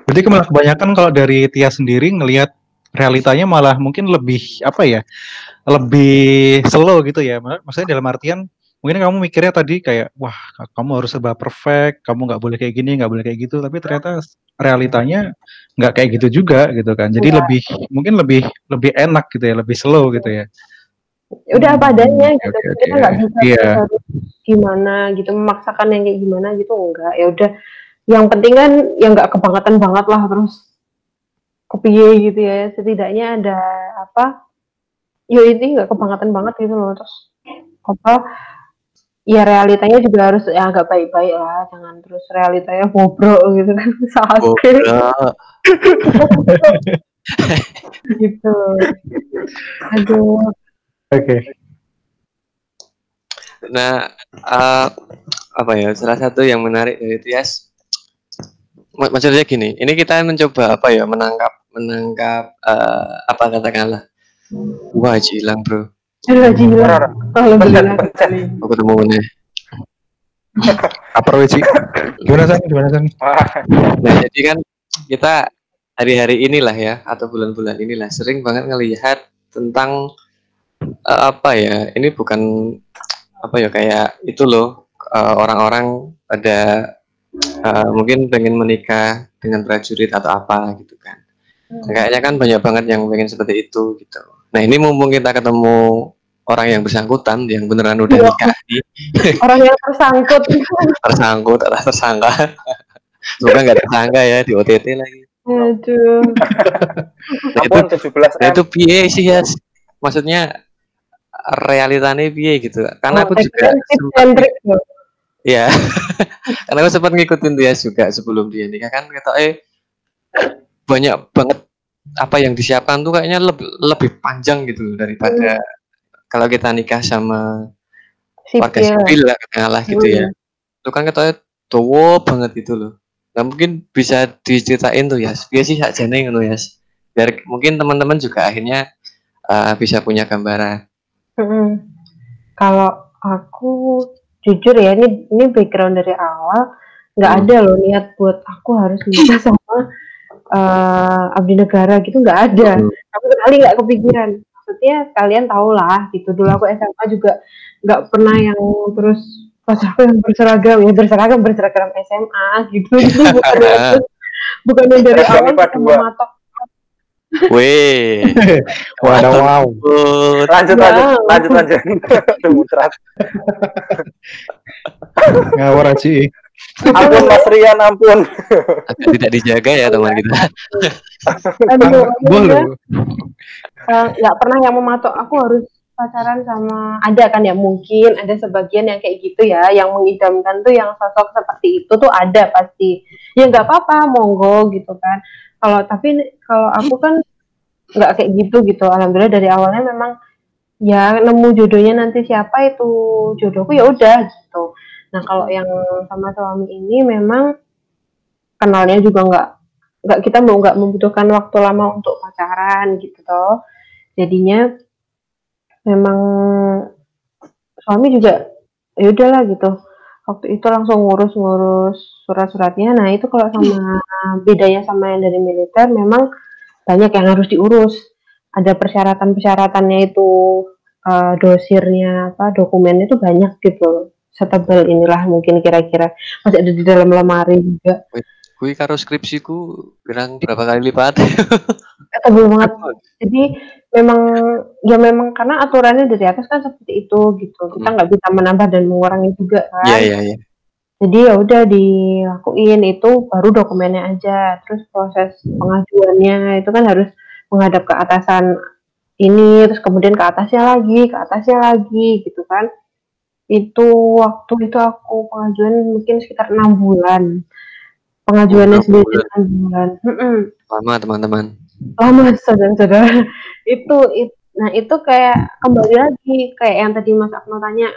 Berarti malah kebanyakan kalau dari Tia sendiri ngelihat realitanya malah mungkin lebih apa ya, lebih slow gitu ya. Maksudnya dalam artian mungkin kamu mikirnya tadi kayak wah kamu harus serba perfect, kamu nggak boleh kayak gini, nggak boleh kayak gitu, tapi ternyata realitanya nggak kayak gitu juga gitu kan. Jadi mungkin lebih enak gitu ya, lebih slow gitu ya. Udah apa adanya gitu. Kita nggak bisa harus gimana gitu, memaksakan yang kayak gimana gitu, enggak. Ya udah, yang penting kan yang nggak kebangetan banget lah terus kepiye gitu ya, setidaknya ada apa ya ini nggak kebangetan banget gitu loh. Terus apa ya realitanya juga harus ya agak baik-baik lah, jangan terus realitanya bobrok gitu kan, sakit gitu. Aduh. Oke. Nah, apa ya, salah satu yang menarik dari Tias, maksudnya gini, ini kita mencoba apa ya, menangkap apa katakanlah, wah hilang bro. Hilang. Alhamdulillah. Aku ketemu nih. Apa Weci? Gimana San? Nah, jadi kan kita hari-hari inilah ya, atau bulan-bulan inilah sering banget ngelihat tentang apa ya, ini bukan apa ya, kayak itu loh, orang-orang pada mungkin pengen menikah dengan prajurit atau apa gitu kan. Kayaknya kan banyak banget yang pengen seperti itu gitu. Nah ini mumpung kita ketemu orang yang bersangkutan, yang beneran udah nikah nih. Orang yang tersangkut atau tersangka. Semoga nggak tersangka ya di OTT lagi. Aduh. Nah itu piye sih ya? Maksudnya realitanya piye gitu. Karena aku juga ya, karena aku sempat ngikutin dia juga sebelum dia nikah kan, kata banyak banget apa yang disiapkan tuh kayaknya lebih panjang gitu daripada kalau kita nikah sama warga sipil lah katakanlah gitu ya. Itu kan katanya tua banget gitu loh. Nah mungkin bisa diceritain tuh ya, biar sih sakjane ngono ya. Biar mungkin teman-teman juga akhirnya bisa punya gambaran. Kalau aku jujur ya, ini background dari awal nggak ada loh niat buat aku harus nikah sama abdi negara gitu, nggak ada. Aku sekali nggak kepikiran. Maksudnya kalian tahu lah gitu, dulu aku SMA juga nggak pernah yang terus pas aku yang berseragam SMA gitu bukan yang dari awal mematok. Weh, wow. Lanjut. Muncrat. Ngawur aja. Ampun Mas Rian, ampun. Agak tidak dijaga ya teman kita. Aduh, Boleh. nggak pernah yang mematok aku harus pacaran sama, ada kan ya, mungkin ada sebagian yang kayak gitu ya, yang mengidamkan tuh yang sosok seperti itu tuh ada pasti. Ya nggak apa-apa, monggo gitu kan. Kalau aku kan nggak kayak gitu. Alhamdulillah dari awalnya memang ya nemu jodohnya nanti siapa itu jodohku ya udah gitu. Nah kalau yang sama suami ini memang kenalnya juga nggak kita nggak membutuhkan waktu lama untuk pacaran gitu toh. Jadinya memang suami juga ya udahlah gitu. Waktu itu langsung ngurus surat-suratnya. Nah itu kalau sama bedanya sama yang dari militer memang banyak yang harus diurus. Ada persyaratan-persyaratannya itu, dosirnya apa dokumennya itu banyak gitu. Setebal inilah mungkin kira-kira, masih ada di dalam lemari juga. Kui karo skripsiku kurang berapa kali lipat. Tebal banget. Jadi memang karena aturannya dari atas kan seperti itu gitu. Kita nggak bisa menambah dan mengurangi juga kan. Iya. Jadi ya udah dilakuin itu baru dokumennya aja. Terus proses pengajuannya itu kan harus menghadap ke atasan ini, terus kemudian ke atasnya lagi gitu kan. Itu waktu itu aku pengajuan mungkin sekitar 6 bulan. Pengajuannya sendiri 6 bulan. Lama teman-teman. Lama saudara-saudara. Nah itu kayak kembali lagi kayak yang tadi Mas Akmal tanya,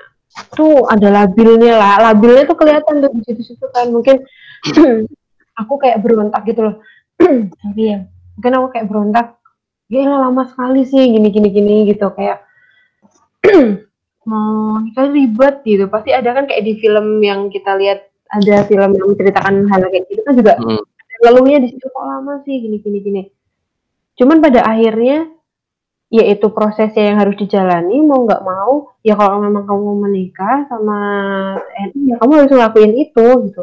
tuh ada labilnya tuh kelihatan tuh di situ-situ kan. Mungkin aku kayak berontak gitu loh. Tapi ya mungkin aku kayak berontak, gila lama sekali sih gini gitu, kayak mau nikah ribet gitu. Pasti ada kan kayak di film yang kita lihat, ada film yang menceritakan hal kayak gitu kan juga leluhnya di situ, kok lama sih gini. Cuman pada akhirnya yaitu prosesnya yang harus dijalani, mau nggak mau ya kalau memang kamu mau menikah sama TNI ya kamu harus ngelakuin itu gitu.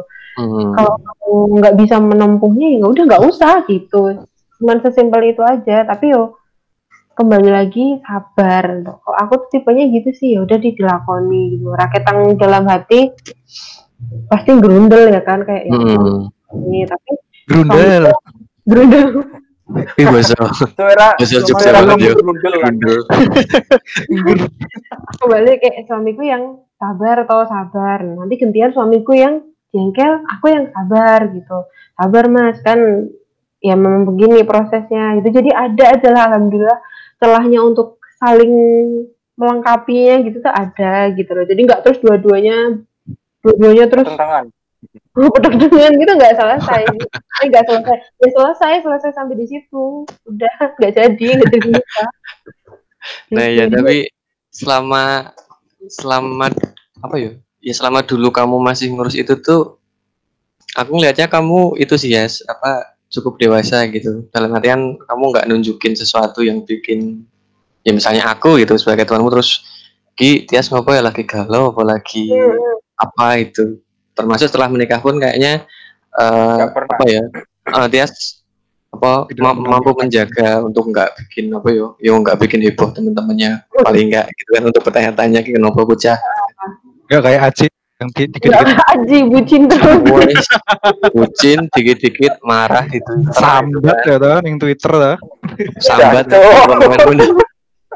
Kalau kamu nggak bisa menempuhnya ya udah nggak usah gitu. Cuman sesimpel itu aja. Tapi yo kembali lagi sabar. Kalau aku tuh tipenya gitu sih, ya udah dilakoni gitu. Raketang dalam hati pasti gerundel ya kan, kayak ini tapi Grundel. Ih bahasa Jogja banget ya. Kembali kayak suamiku yang sabar. Nanti gantian suamiku yang jengkel, aku yang sabar gitu. Sabar mas, kan ya memang begini prosesnya. Itu jadi ada aja lah alhamdulillah celahnya untuk saling melengkapinya gitu tuh ada gitu loh. Jadi nggak terus dua-duanya terus pedang gitu, nggak selesai. Nggak selesai. Ya selesai sampai di situ. Udah nggak jadi bisa. Nah ya tapi selama apa ya? Ya selama dulu kamu masih ngurus itu tuh, aku ngelihatnya kamu itu sih ya cukup dewasa gitu. Dalam artian kamu nggak nunjukin sesuatu yang bikin, ya misalnya aku gitu sebagai temanmu terus Tias ngopo ya lagi galau apalagi apa itu. Termasuk setelah menikah pun kayaknya apa ya, Tias mampu menjaga untuk nggak bikin apa yo nggak bikin heboh teman-temannya, paling nggak gitu kan, untuk bertanya-tanya kenapa bocah. Nggak kayak Aci yang dikit-dikit. Aji bucin terus. Bucin dikit-dikit marah itu. Sambat ya toh yang Twitter toh. Sambat.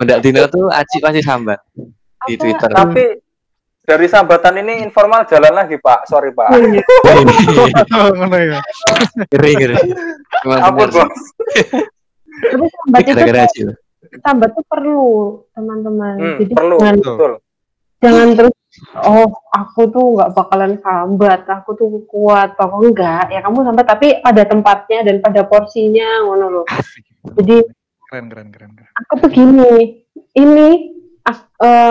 Mendak dino tuh Aci pasti sambat di Twitter. Tapi dari sambatan ini informal jalan lagi Pak. Sorry Pak. Mana ya? Ngeri. Ampun bos. Tapi sambat itu perlu teman-teman. Jadi perlu, betul. Jangan terus aku tuh nggak bakalan sambat, aku tuh kuat, pokoknya enggak. Ya kamu sambat tapi pada tempatnya dan pada porsinya ngono loh. Jadi keren. Aku tuh gini.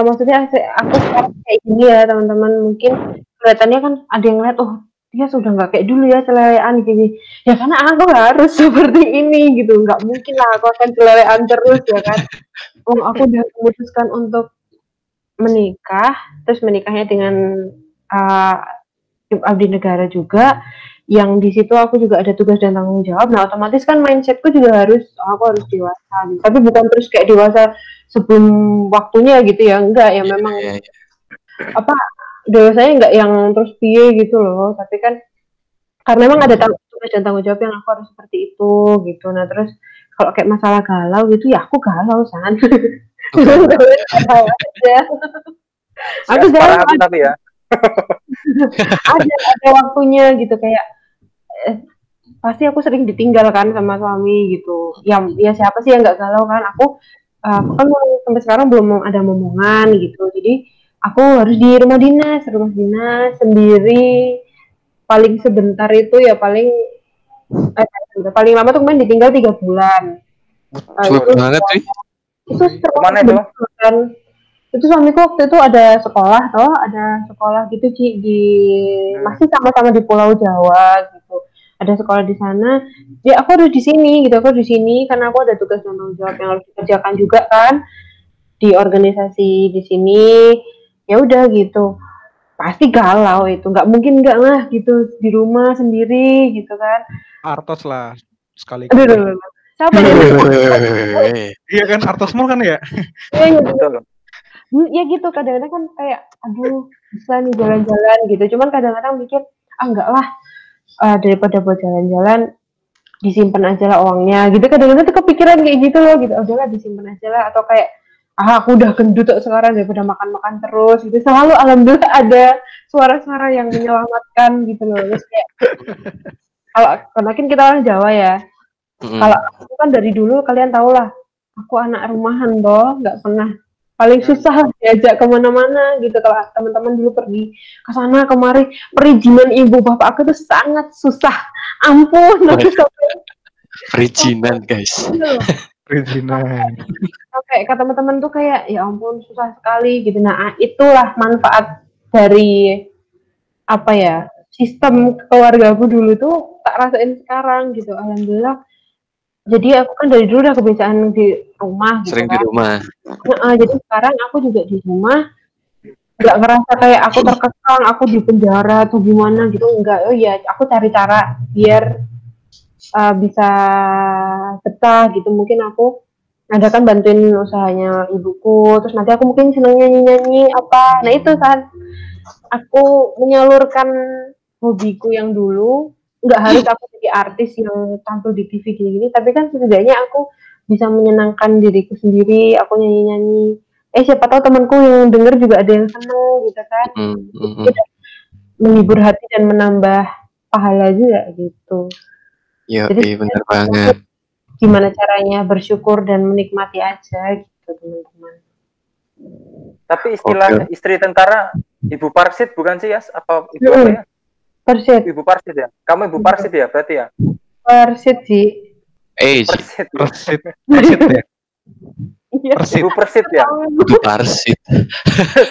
Maksudnya aku sekarang kayak gini ya teman-teman, mungkin kelihatannya kan ada yang lihat dia sudah nggak kayak dulu ya celelean gini ya, karena aku harus seperti ini gitu, nggak mungkin lah aku akan celelean terus ya kan. Aku udah memutuskan untuk menikah, terus menikahnya dengan tim abdi negara juga, yang di situ aku juga ada tugas dan tanggung jawab. Nah otomatis kan mindsetku juga aku harus dewasa gitu. Tapi bukan terus kayak dewasa sebelum waktunya gitu ya, enggak ya, memang dosanya nggak yang terus piye gitu loh, tapi kan karena memang ada tugas dan tanggung jawab yang aku harus seperti itu gitu. Nah terus kalau kayak masalah galau gitu ya aku galau san. Galau aja. Aku galau Parah aku tapi ya. ada waktunya gitu kayak pasti aku sering ditinggalkan sama suami gitu. Ya siapa sih yang nggak galau kan? Aku kan sampai sekarang belum ada momongan gitu. Jadi aku harus di rumah dinas sendiri. Paling sebentar itu ya paling lama tuh kemarin ditinggal 3 bulan. Cepet banget sih. Itu Kemana itu? Kan itu suamiku waktu itu ada sekolah gitu Ci di masih sama-sama di Pulau Jawa gitu. Ada sekolah di sana. Ya aku harus di sini gitu, aku di sini karena aku ada tugas dan tanggung jawab yang harus dikerjakan juga kan di organisasi di sini. Ya udah gitu. Pasti galau itu, nggak mungkin nggak lah gitu di rumah sendiri gitu kan. Artos lah sekali. Aduh. Siapa ya? Iya kan Artos Mall kan ya? Iya Betul. Ya gitu kadang-kadang kan kayak aduh bisa nih jalan-jalan gitu. Cuman kadang-kadang mikir enggak lah daripada buat jalan-jalan disimpan aja lah uangnya gitu. Kadang-kadang tuh kepikiran kayak gitu loh gitu. Udahlah disimpan aja lah atau kayak aku udah gendut sekarang daripada makan-makan terus gitu. Selalu alhamdulillah ada suara-suara yang menyelamatkan gitu loh. Terus kayak kalau makin kita orang Jawa ya. Kalau aku kan dari dulu kalian tau lah, aku anak rumahan toh, nggak pernah paling susah diajak kemana-mana gitu. Kalau teman-teman dulu pergi ke sana kemari, perizinan ibu bapak aku tuh sangat susah. Ampun, aku sampai perizinan guys. Perizinan. Kayak ke teman-teman tuh kayak ya ampun susah sekali gitu. Nah itulah manfaat dari apa ya sistem keluarga aku dulu tuh tak rasain sekarang gitu. Alhamdulillah. Jadi aku kan dari dulu udah kebiasaan di rumah gitu Sering kan. di rumah. Jadi sekarang aku juga di rumah nggak ngerasa kayak aku terkekang, aku di penjara atau gimana gitu, enggak. Oh ya aku cari cara biar bisa betah gitu. Mungkin aku ada kan bantuin usahanya ibuku, terus nanti aku mungkin seneng nyanyi-nyanyi apa. Nah itu kan aku menyalurkan hobiku yang dulu. Nggak harus aku jadi artis yang tampil di TV gini-gini, tapi kan setidaknya aku bisa menyenangkan diriku sendiri, aku nyanyi-nyanyi. Siapa tahu temanku yang denger juga ada yang seneng gitu kan. Menghibur hati dan menambah pahala juga gitu. Jadi benar banget. Gimana caranya bersyukur dan menikmati aja gitu teman-teman. Tapi istilah istri tentara ibu parsit bukan sih Yas? Apa ibu apa ya? Parsit. Ibu parsit ya? Kamu ibu parsit ya berarti ya? Parsit sih. Parsit ya? Ibu parsit ya? Ibu parsit.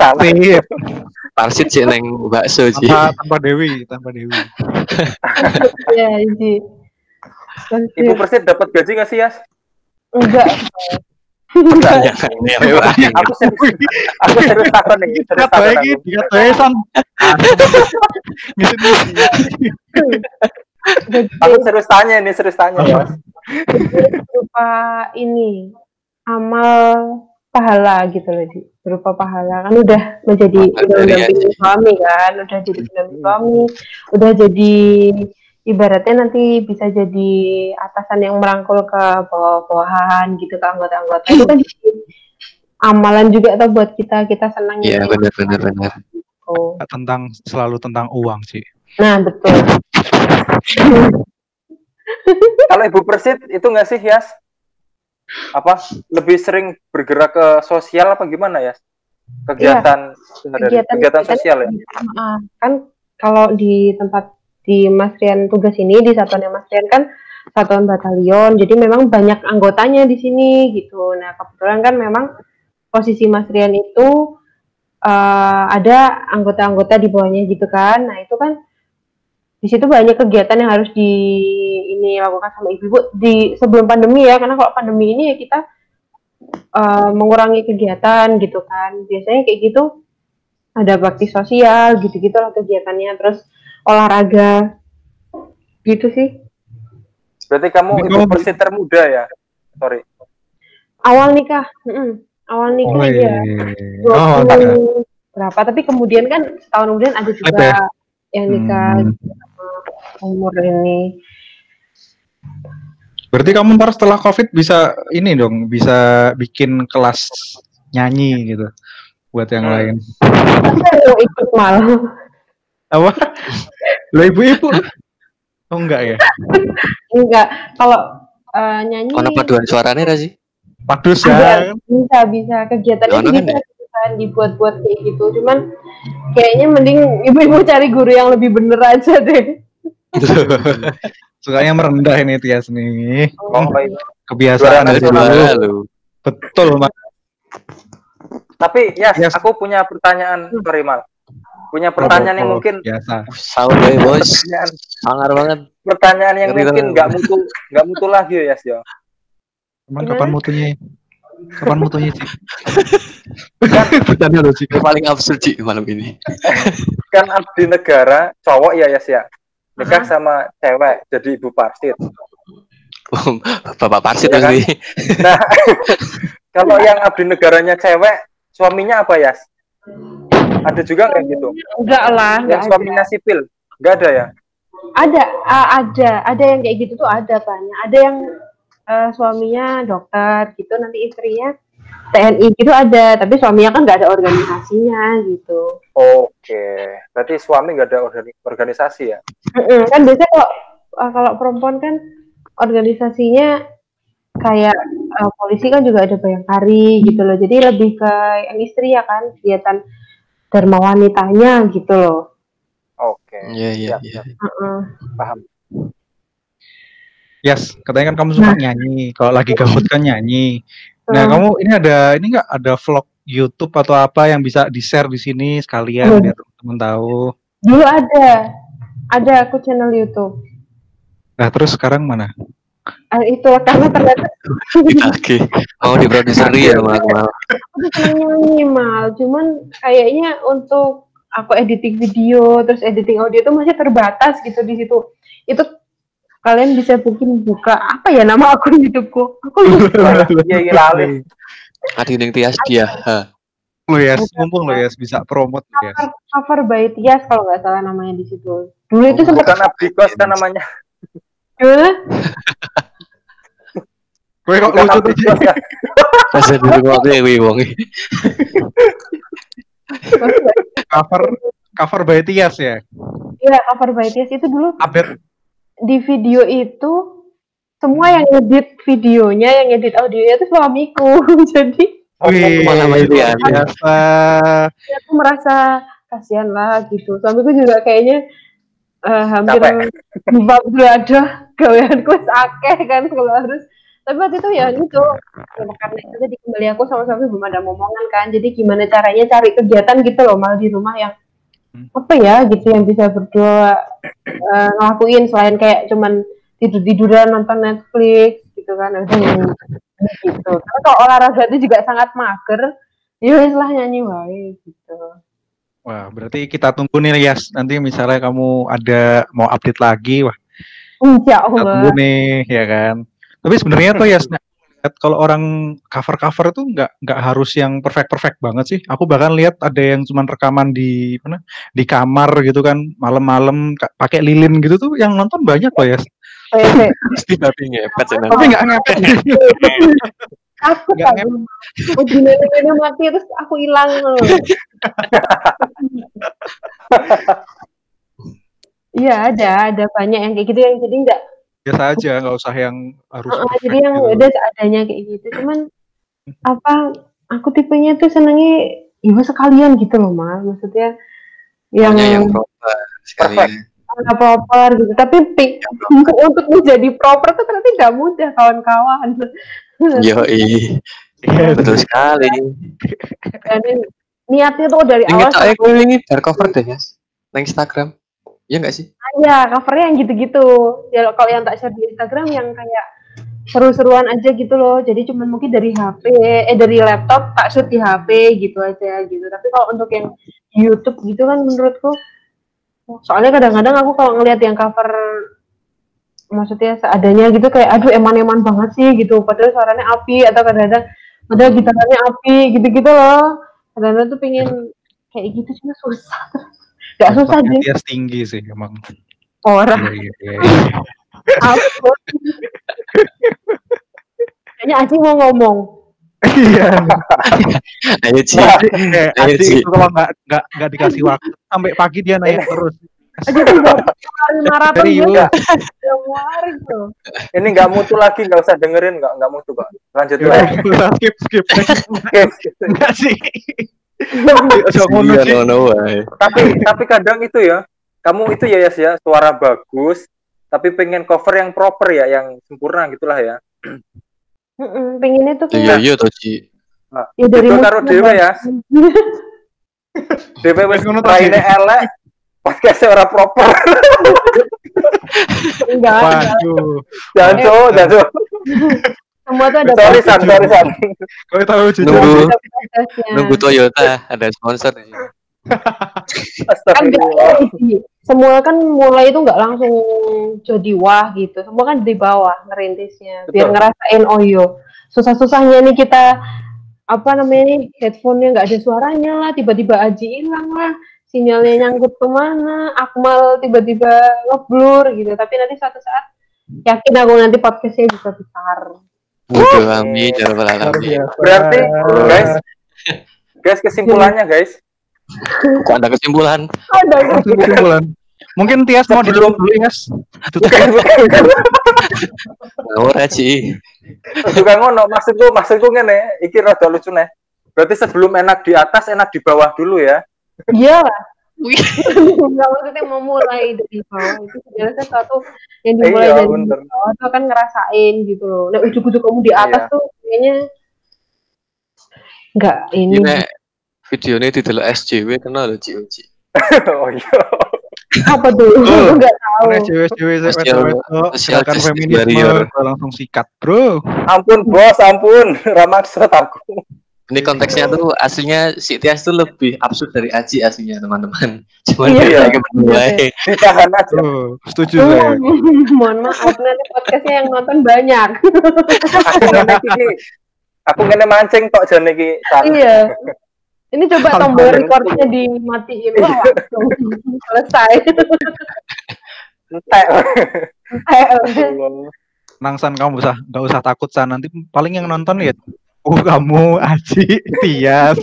Salah. Parsit sih neng bakso sih. Tanpa Dewi. Iya sih. Ibu parsit dapat gaji nggak sih Yas? Enggak. Aku serius takut nih. Aku serius tanya ya. Berupa ini amal pahala gitu loh, berupa pahala kan udah menjadi pendamping suami kan, udah jadi pendamping suami, udah jadi ibaratnya nanti bisa jadi atasan yang merangkul ke bawah-bawahan gitu ke anggota-anggota itu kan amalan juga atau buat kita senang. Iya benar. Selalu tentang uang sih. Nah betul. Kalau ibu persit itu nggak sih Yas? Apa lebih sering bergerak ke sosial apa gimana ya? Kegiatan sosial ya? Kan kalau di tempat di Mas Rian tugas ini di satuannya Mas Rian kan satuan batalion, jadi memang banyak anggotanya di sini gitu. Nah kebetulan kan memang posisi Mas Rian itu ada anggota-anggota di bawahnya gitu kan. Nah itu kan di situ banyak kegiatan yang harus dilakukan sama ibu-ibu di sebelum pandemi ya, karena kalau pandemi ini ya kita mengurangi kegiatan gitu kan. Biasanya kayak gitu ada bakti sosial gitu-gitu lah kegiatannya, terus olahraga gitu sih. Berarti kamu ibu persit termuda ya? Sorry. Awal nikah ya. berapa, tapi kemudian kan setahun kemudian ada juga yang nikah umur ini. Berarti kamu ntar setelah COVID bisa ini dong, bisa bikin kelas nyanyi gitu buat yang lain. Aku ikut malah. Apa? Lo ibu-ibu? Oh enggak ya? Enggak, kalau nyanyi. Ono paduan suaranya sih? Padus ya. Bisa kegiatannya Ono bisa kan dibuat-buat kayak gitu. Cuman kayaknya mending ibu-ibu cari guru yang lebih bener aja deh. Sukanya merendah ini Tias nih. Kebiasaan dari dulu. Betul, Mas. Tapi yes, aku punya pertanyaan, sorry Mal. Punya pertanyaan yang mungkin biasa. Saudara bos. Sangar banget. Pertanyaan yang mungkin nggak mutu lagi ya, Yes ya. Emang kapan mutunya? Kapan mutunya sih? Kan pertanyaan lo sih paling absurd sih malam ini. Kan abdi negara cowok ya, Yes ya. Nikah sama cewek jadi ibu parsit. Bapak parsit ya kan? Nah, kalau yang abdi negaranya cewek, suaminya apa, Yas? Ada juga kayak gitu? Enggak lah. Yang suaminya sipil? Enggak ada ya? Ada yang kayak gitu tuh ada banyak. Ada yang suaminya dokter gitu, nanti istrinya TNI gitu ada, tapi suaminya kan nggak ada organisasinya gitu. Oke, berarti suami nggak ada organisasi ya? Kan biasanya kalau perempuan kan organisasinya kayak polisi kan juga ada bayangkari gitu loh, jadi lebih ke yang istri ya kan, kegiatan dharma wanitanya gitu loh. Oke. Iya. Paham. Yes, katanya kan kamu suka nyanyi. Kalau lagi gabut kan nyanyi. Nah, kamu ini nggak ada vlog YouTube atau apa yang bisa di-share di sini sekalian biar teman-teman tahu. Dulu ada aku channel YouTube. Nah, terus sekarang mana? Itu karena ternyata lagi mau diproduseri ya Mal. Aku nyanyi Mal, cuman kayaknya untuk aku editing video terus editing audio itu masih terbatas gitu di situ. Itu kalian bisa mungkin buka apa ya nama akun YouTubeku? Aku lupa. Iya lali. Adining Tias dia. Lo ya, mumpung lo ya bisa promote ya. Cover by Tias kalau nggak salah namanya di situ. Dulu itu sempat bukan Abdi Kos kan namanya. Gimana? Gue kok lucu aja. Masa dulu waktu ya wong. Cover by Tias ya. Iya, cover by Tias itu dulu. Update di video itu semua yang ngedit videonya, yang ngedit audionya itu suamiku. Jadi biasa. Aku merasa kasihan lah gitu. Suamiku juga kayaknya hampir bab ada gaweanku akeh kan kalau harus. Tapi waktu itu ya gitu. Karena itu tadi kembali aku sama suami belum ada momongan kan. Jadi gimana caranya cari kegiatan gitu loh malah di rumah yang apa ya gitu yang bisa berdua ngelakuin selain kayak cuman tidur-tiduran nonton Netflix gitu kan gitu. Karena kalau olahraga itu juga sangat mager, ya lah nyanyi wae gitu. Wah, berarti kita tunggu nih Yas, nanti misalnya kamu ada mau update lagi, wah. Insya Allah. Tunggu nih, ya kan. Tapi sebenarnya tuh Yas, kalau orang cover tuh nggak harus yang perfect banget sih. Aku bahkan lihat ada yang cuman rekaman di kamar gitu kan, malam-malam pakai lilin gitu tuh yang nonton banyak loh ya. Pasti tapi ngepet sih. Tapi nggak ngepet. Aku kan, udah mati terus aku hilang loh. Iya ada banyak yang kayak gitu yang jadi nggak. Biasa aja, nggak usah yang harus jadi yang gitu. udah seadanya kayak gitu. Cuman aku tipenya tuh senengnya ibu sekalian gitu loh Mal. Maksudnya yang proper sekalian. Proper gitu. Tapi untuk menjadi proper tuh ternyata nggak mudah kawan-kawan. Yoi. Betul sekali. Dan niatnya tuh dari awal. Aku ini cover deh ya. Instagram. Iya nggak sih? Iya, covernya yang gitu-gitu. Ya kalau yang tak share di Instagram yang kayak seru-seruan aja gitu loh. Jadi cuma mungkin dari dari laptop tak shoot di HP gitu aja gitu. Tapi kalau untuk yang YouTube gitu kan menurutku, soalnya kadang-kadang aku kalau ngelihat yang cover, maksudnya seadanya gitu kayak aduh eman-eman banget sih gitu. Padahal suaranya api atau kadang-kadang padahal gitarnya api gitu-gitu loh. Kadang-kadang tuh pengen kayak gitu sih susah. Gak susah Dampaknya deh. Tias tinggi sih emang. Orang. Iya. Ampun. Kayaknya Aci mau ngomong. Iya. Ayo Ci. Ayo Aji Ci. itu kalau nggak dikasih waktu sampai pagi dia naik terus. Aci tuh udah kali maraton Serius. juga. Udah hari tuh. Ini nggak mutu lagi, nggak usah dengerin, nggak mutu kok. Lanjut Ya, ya. skip. Oke. Enggak sih. Iya, no way. Tapi kadang itu ya, kamu itu ya Yas ya, suara bagus, tapi pengen cover yang proper ya, yang sempurna gitulah ya. Pengennya tuh Iya kayak iya toh Ci. Nah, ya dari itu karo musiknya dhewe ya. Dhewe wis Ngono tadi. raine elek, podcastnya ora proper. enggak. Waduh. Jangan cok. Semua tuh ada Sorry San. Kau tahu jujur. Nunggu Toyota ada sponsor di sini. Astagfirullah. Semua kan mulai itu nggak langsung jadi wah gitu. Semua kan di bawah ngerintisnya. Biar Betul. ngerasain oh yo. Susah-susahnya nih kita apa namanya nih headphone-nya nggak ada suaranya lah. Tiba-tiba Aji hilang lah. Sinyalnya nyangkut kemana. Akmal tiba-tiba ngeblur gitu. Tapi nanti suatu saat yakin aku nanti podcastnya bisa besar. Waduh, amin ya rabbal alamin. Berarti guys kesimpulannya guys. Kok ada kesimpulan? Ada Kesimpulan. Mungkin Tias mau ditutup dulu Tias. Bukan. Ora Ci. Bukan ngono, maksudku ngene, iki rada lucu nih. Berarti sebelum enak di atas, enak di bawah dulu ya. Iya lah. Nggak maksudnya mau mulai dari bawah itu sebenarnya sesuatu yang dimulai Iya, dari bener. bawah itu kan ngerasain gitu loh. Nah ujung-ujung kamu di atas Iya. tuh kayaknya nggak ini. Ini videonya didelok SJW kenal lho Ci. Oh iya. Apa tuh? Aku nggak tahu. Karena cewek-cewek Social silakan justice feminisme warrior. gua langsung sikat, Bro. Ampun bos, ampun. Ramaksud aku. Ini konteksnya tuh aslinya si Tias tuh lebih absurd dari Aji aslinya teman-teman. Cuman Iya. dia berdua. Ditahan aja. Setuju saya. Mohon maaf nanti podcastnya yang nonton banyak. Aku ngene mancing kok jane iki. San. Iya. Ini coba tombol Hal-hal recordnya dimatiin loh langsung selesai. Entek. Nangsan kamu nggak usah takut San, nanti paling yang nonton ya kamu Aji Tias.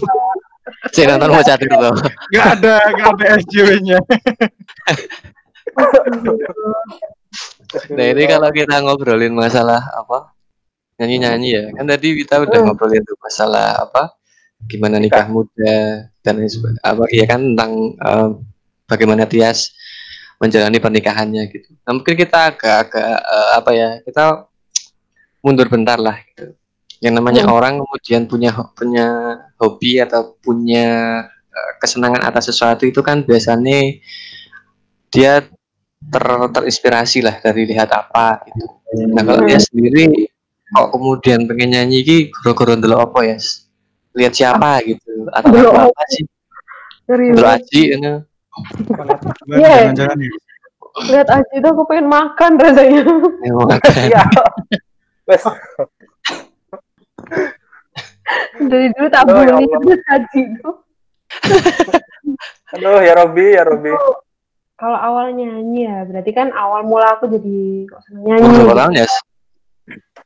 Saya nonton mau catir tuh. Nggak ada SJW-nya. Nah ini kalau kita ngobrolin masalah apa nyanyi-nyanyi ya, kan tadi kita udah ngobrolin tuh masalah apa gimana nikah muda dan lain sebagainya. Apa ya kan tentang bagaimana Tias menjalani pernikahannya gitu. Nah, mungkin kita agak apa ya, kita mundur bentar lah gitu. Yang namanya orang kemudian punya hobi atau punya kesenangan atas sesuatu itu kan biasanya dia terinspirasi lah dari lihat apa gitu. Nah kalau dia sendiri kok kemudian pengen nyanyi iki goro-goro ndelok apa ya? Lihat siapa gitu atau apa sih? Ndelok Aji ini. Iya. Jangan-jangan ya. Lihat Aji tuh aku pengen makan rasanya. Iya. Wes. Dari dulu tak Oh, ya bully Allah. Aji tuh. Aduh ya Robi. Kalau awal nyanyi ya, berarti kan awal mula aku jadi kok seneng nyanyi. Berapa tahun ya?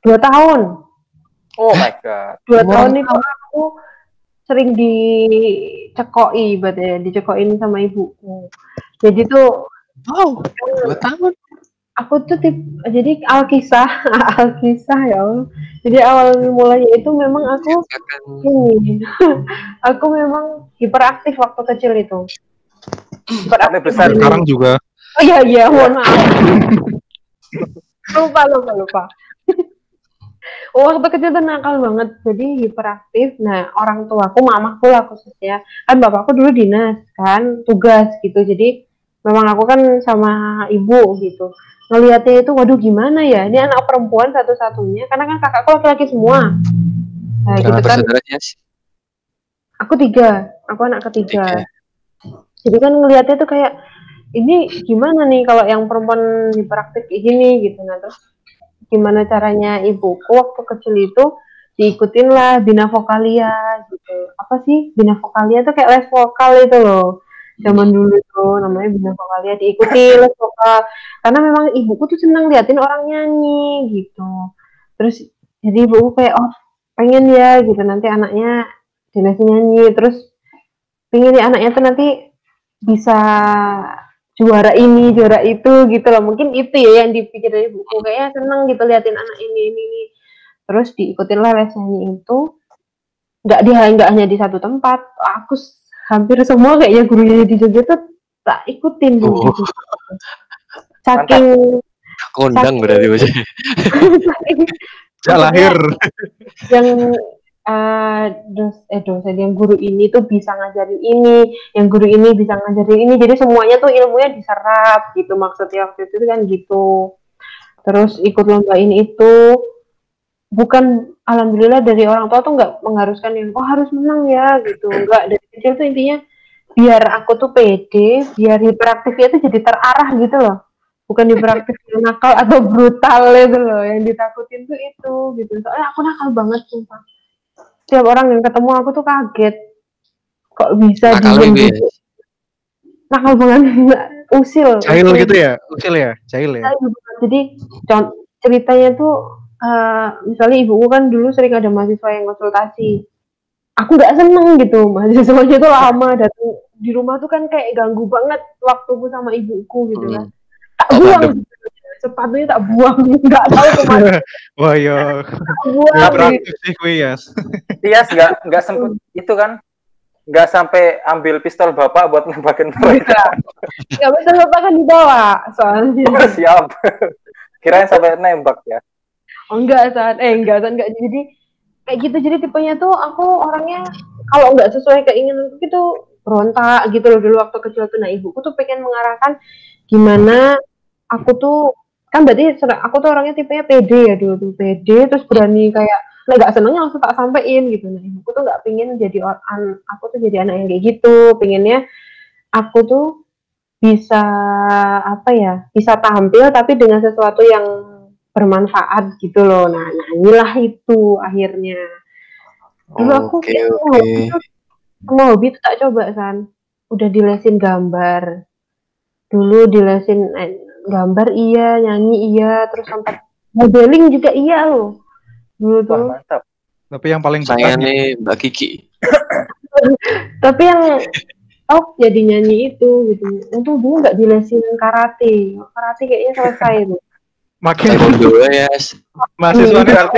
2 tahun. Oh my god. 2 tahun itu aku sering dicekoi, dicekoin sama ibuku. Jadi tuh, Wow, 2 tahun. aku tuh jadi alkisah ya Allah. Jadi awal mulanya itu memang aku ini, aku memang hiperaktif waktu kecil itu. Sampai besar. Sekarang juga. Oh iya, mohon maaf. lupa. Waktu kecil tuh nakal banget, jadi hiperaktif. Nah, orang tuaku, mamaku lah khususnya, kan bapakku dulu dinas, kan, tugas gitu. Jadi, memang aku kan sama ibu gitu. Ngeliatnya itu, waduh gimana ya, ini anak perempuan satu-satunya, karena kan kakakku laki-laki semua. Nah, gitu kan. Aku 3, aku anak ketiga. Jadi kan ngeliatnya tuh kayak, ini gimana nih kalau yang perempuan hiperaktif kayak gini gitu. Nah, terus gimana caranya ibuku waktu kecil itu diikutin lah Bina Vokalia gitu. Apa apa sih bina vokalia tuh kayak les vokal itu loh. Zaman dulu tuh namanya bina vokalia, diikuti les vokal karena memang ibuku tuh senang liatin orang nyanyi gitu. Terus jadi ibuku kayak pengen ya gitu nanti anaknya dilesin nyanyi, terus pengen ya anaknya tuh nanti bisa juara ini juara itu gitu loh, mungkin itu ya yang dipikir dari ibuku, kayaknya seneng gitu liatin anak ini. Terus diikutin lah les nyanyi itu, nggak hanya di satu tempat, aku hampir semua kayaknya gurunya di Jogja tuh tak ikutin gitu. Saking kondang berarti Mas. Sejak lahir. Yang dosen yang guru ini tuh bisa ngajarin ini, yang guru ini bisa ngajarin ini, jadi semuanya tuh ilmunya diserap gitu maksudnya waktu itu kan gitu. Terus ikut lomba ini itu, bukan alhamdulillah dari orang tua tuh nggak mengharuskan yang harus menang ya gitu, nggak, dari kecil tuh intinya biar aku tuh pede, biar hiperaktifnya tuh jadi terarah gitu loh, bukan hiperaktif nakal atau brutal gitu loh, yang ditakutin tuh itu gitu, soalnya aku nakal banget sumpah. Setiap orang yang ketemu aku tuh kaget, kok bisa diem gitu. Nakal banget, usil gitu ya, usil ya, jahil ya. Jadi ceritanya tuh misalnya ibuku kan dulu sering ada mahasiswa yang konsultasi, aku nggak seneng gitu, mahasiswanya tuh lama datang di rumah tuh kan kayak ganggu banget waktuku sama ibuku gitu kan. Tak buang sepatunya, tak buang, nggak tahu kemana. Wah yo, buang praktis sih gue ya. Tias nggak sempet itu kan, nggak sampai ambil pistol bapak buat nembakin mereka. Nggak bisa, bapak kan dibawa soalnya. Siap. Kirain sampai nembak ya. Enggak jadi kayak gitu. Jadi tipenya tuh aku orangnya kalau nggak sesuai keinginanku gitu berontak gitu loh dulu waktu kecil tuh. Nah ibuku tuh pengen mengarahkan gimana aku tuh kan, berarti aku tuh orangnya tipenya pede ya dulu tuh, pede terus berani kayak nggak senengnya langsung tak sampein gitu. Nah ibuku tuh nggak pengen jadi aku tuh jadi anak yang kayak gitu, pengennya aku tuh bisa bisa tampil tapi dengan sesuatu yang bermanfaat gitu loh. Nah nyanyilah itu akhirnya. Dulu aku semua hobi tuh tak coba San. Udah dilesin gambar, dulu dilesin gambar iya, nyanyi iya, terus sempat modeling juga iya loh dulu tuh. Wah, mantap. Tapi yang paling saya nih Mbak Kiki. Tapi yang jadi nyanyi itu gitu. Untung dulu nggak dilesin karate kayaknya selesai tuh. Makin dulu ya. Mahasiswanya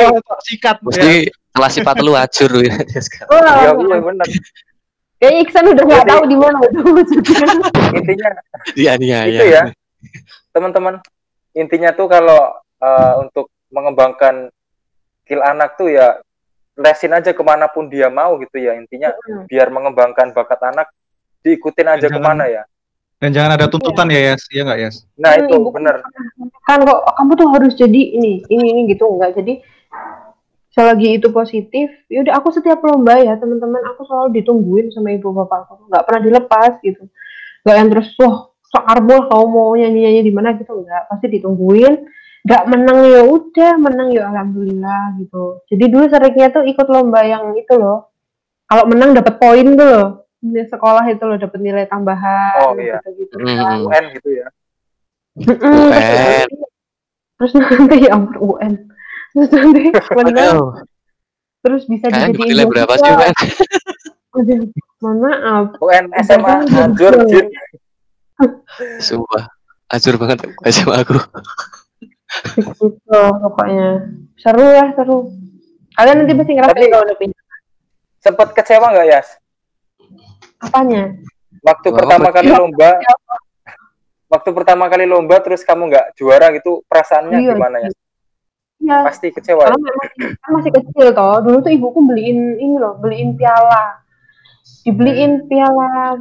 sikat. Mesti kelas sifat lu acur ya sekarang. Iya benar. Kayak Iksan udah nggak tahu di mana tuh. Intinya Iya. Itu ya. Teman-teman, intinya tuh kalau untuk mengembangkan skill anak tuh ya lesin aja kemanapun dia mau gitu ya. Intinya biar mengembangkan bakat anak, diikutin aja kemana ya. Dan jangan ada tuntutan ya Yas, iya nggak Yas? Nah itu benar. Kan kok kamu tuh harus jadi ini gitu, enggak. Jadi selagi itu positif, yaudah aku setiap lomba ya teman-teman, aku selalu ditungguin sama ibu bapakku, nggak pernah dilepas gitu. Nggak yang terus searbol kamu mau nyanyi di mana gitu, enggak, pasti ditungguin. Nggak menang ya udah, menang ya alhamdulillah gitu. Jadi dulu seringnya tuh ikut lomba yang itu loh, kalau menang dapat poin tuh loh, di sekolah itu loh, dapat nilai tambahan gitu. UN gitu ya. UN. Terus nanti ya ampun UN. Terus nanti terus bisa dijadiin nilai berapa sih UN? Mohon maaf. UN SMA hancur Jin. Sumpah hancur banget SMA aku. Gitu pokoknya. Seru. Kalian nanti pasti ngerasain kalau udah pindah. Sempet kecewa nggak Yas? Apanya? Waktu pertama kali lomba terus kamu nggak juara gitu, perasaannya gimana ya? Iya. Pasti kecewa. Karena memang masih kecil toh. Dulu tuh ibuku beliin piala. Dibeliin piala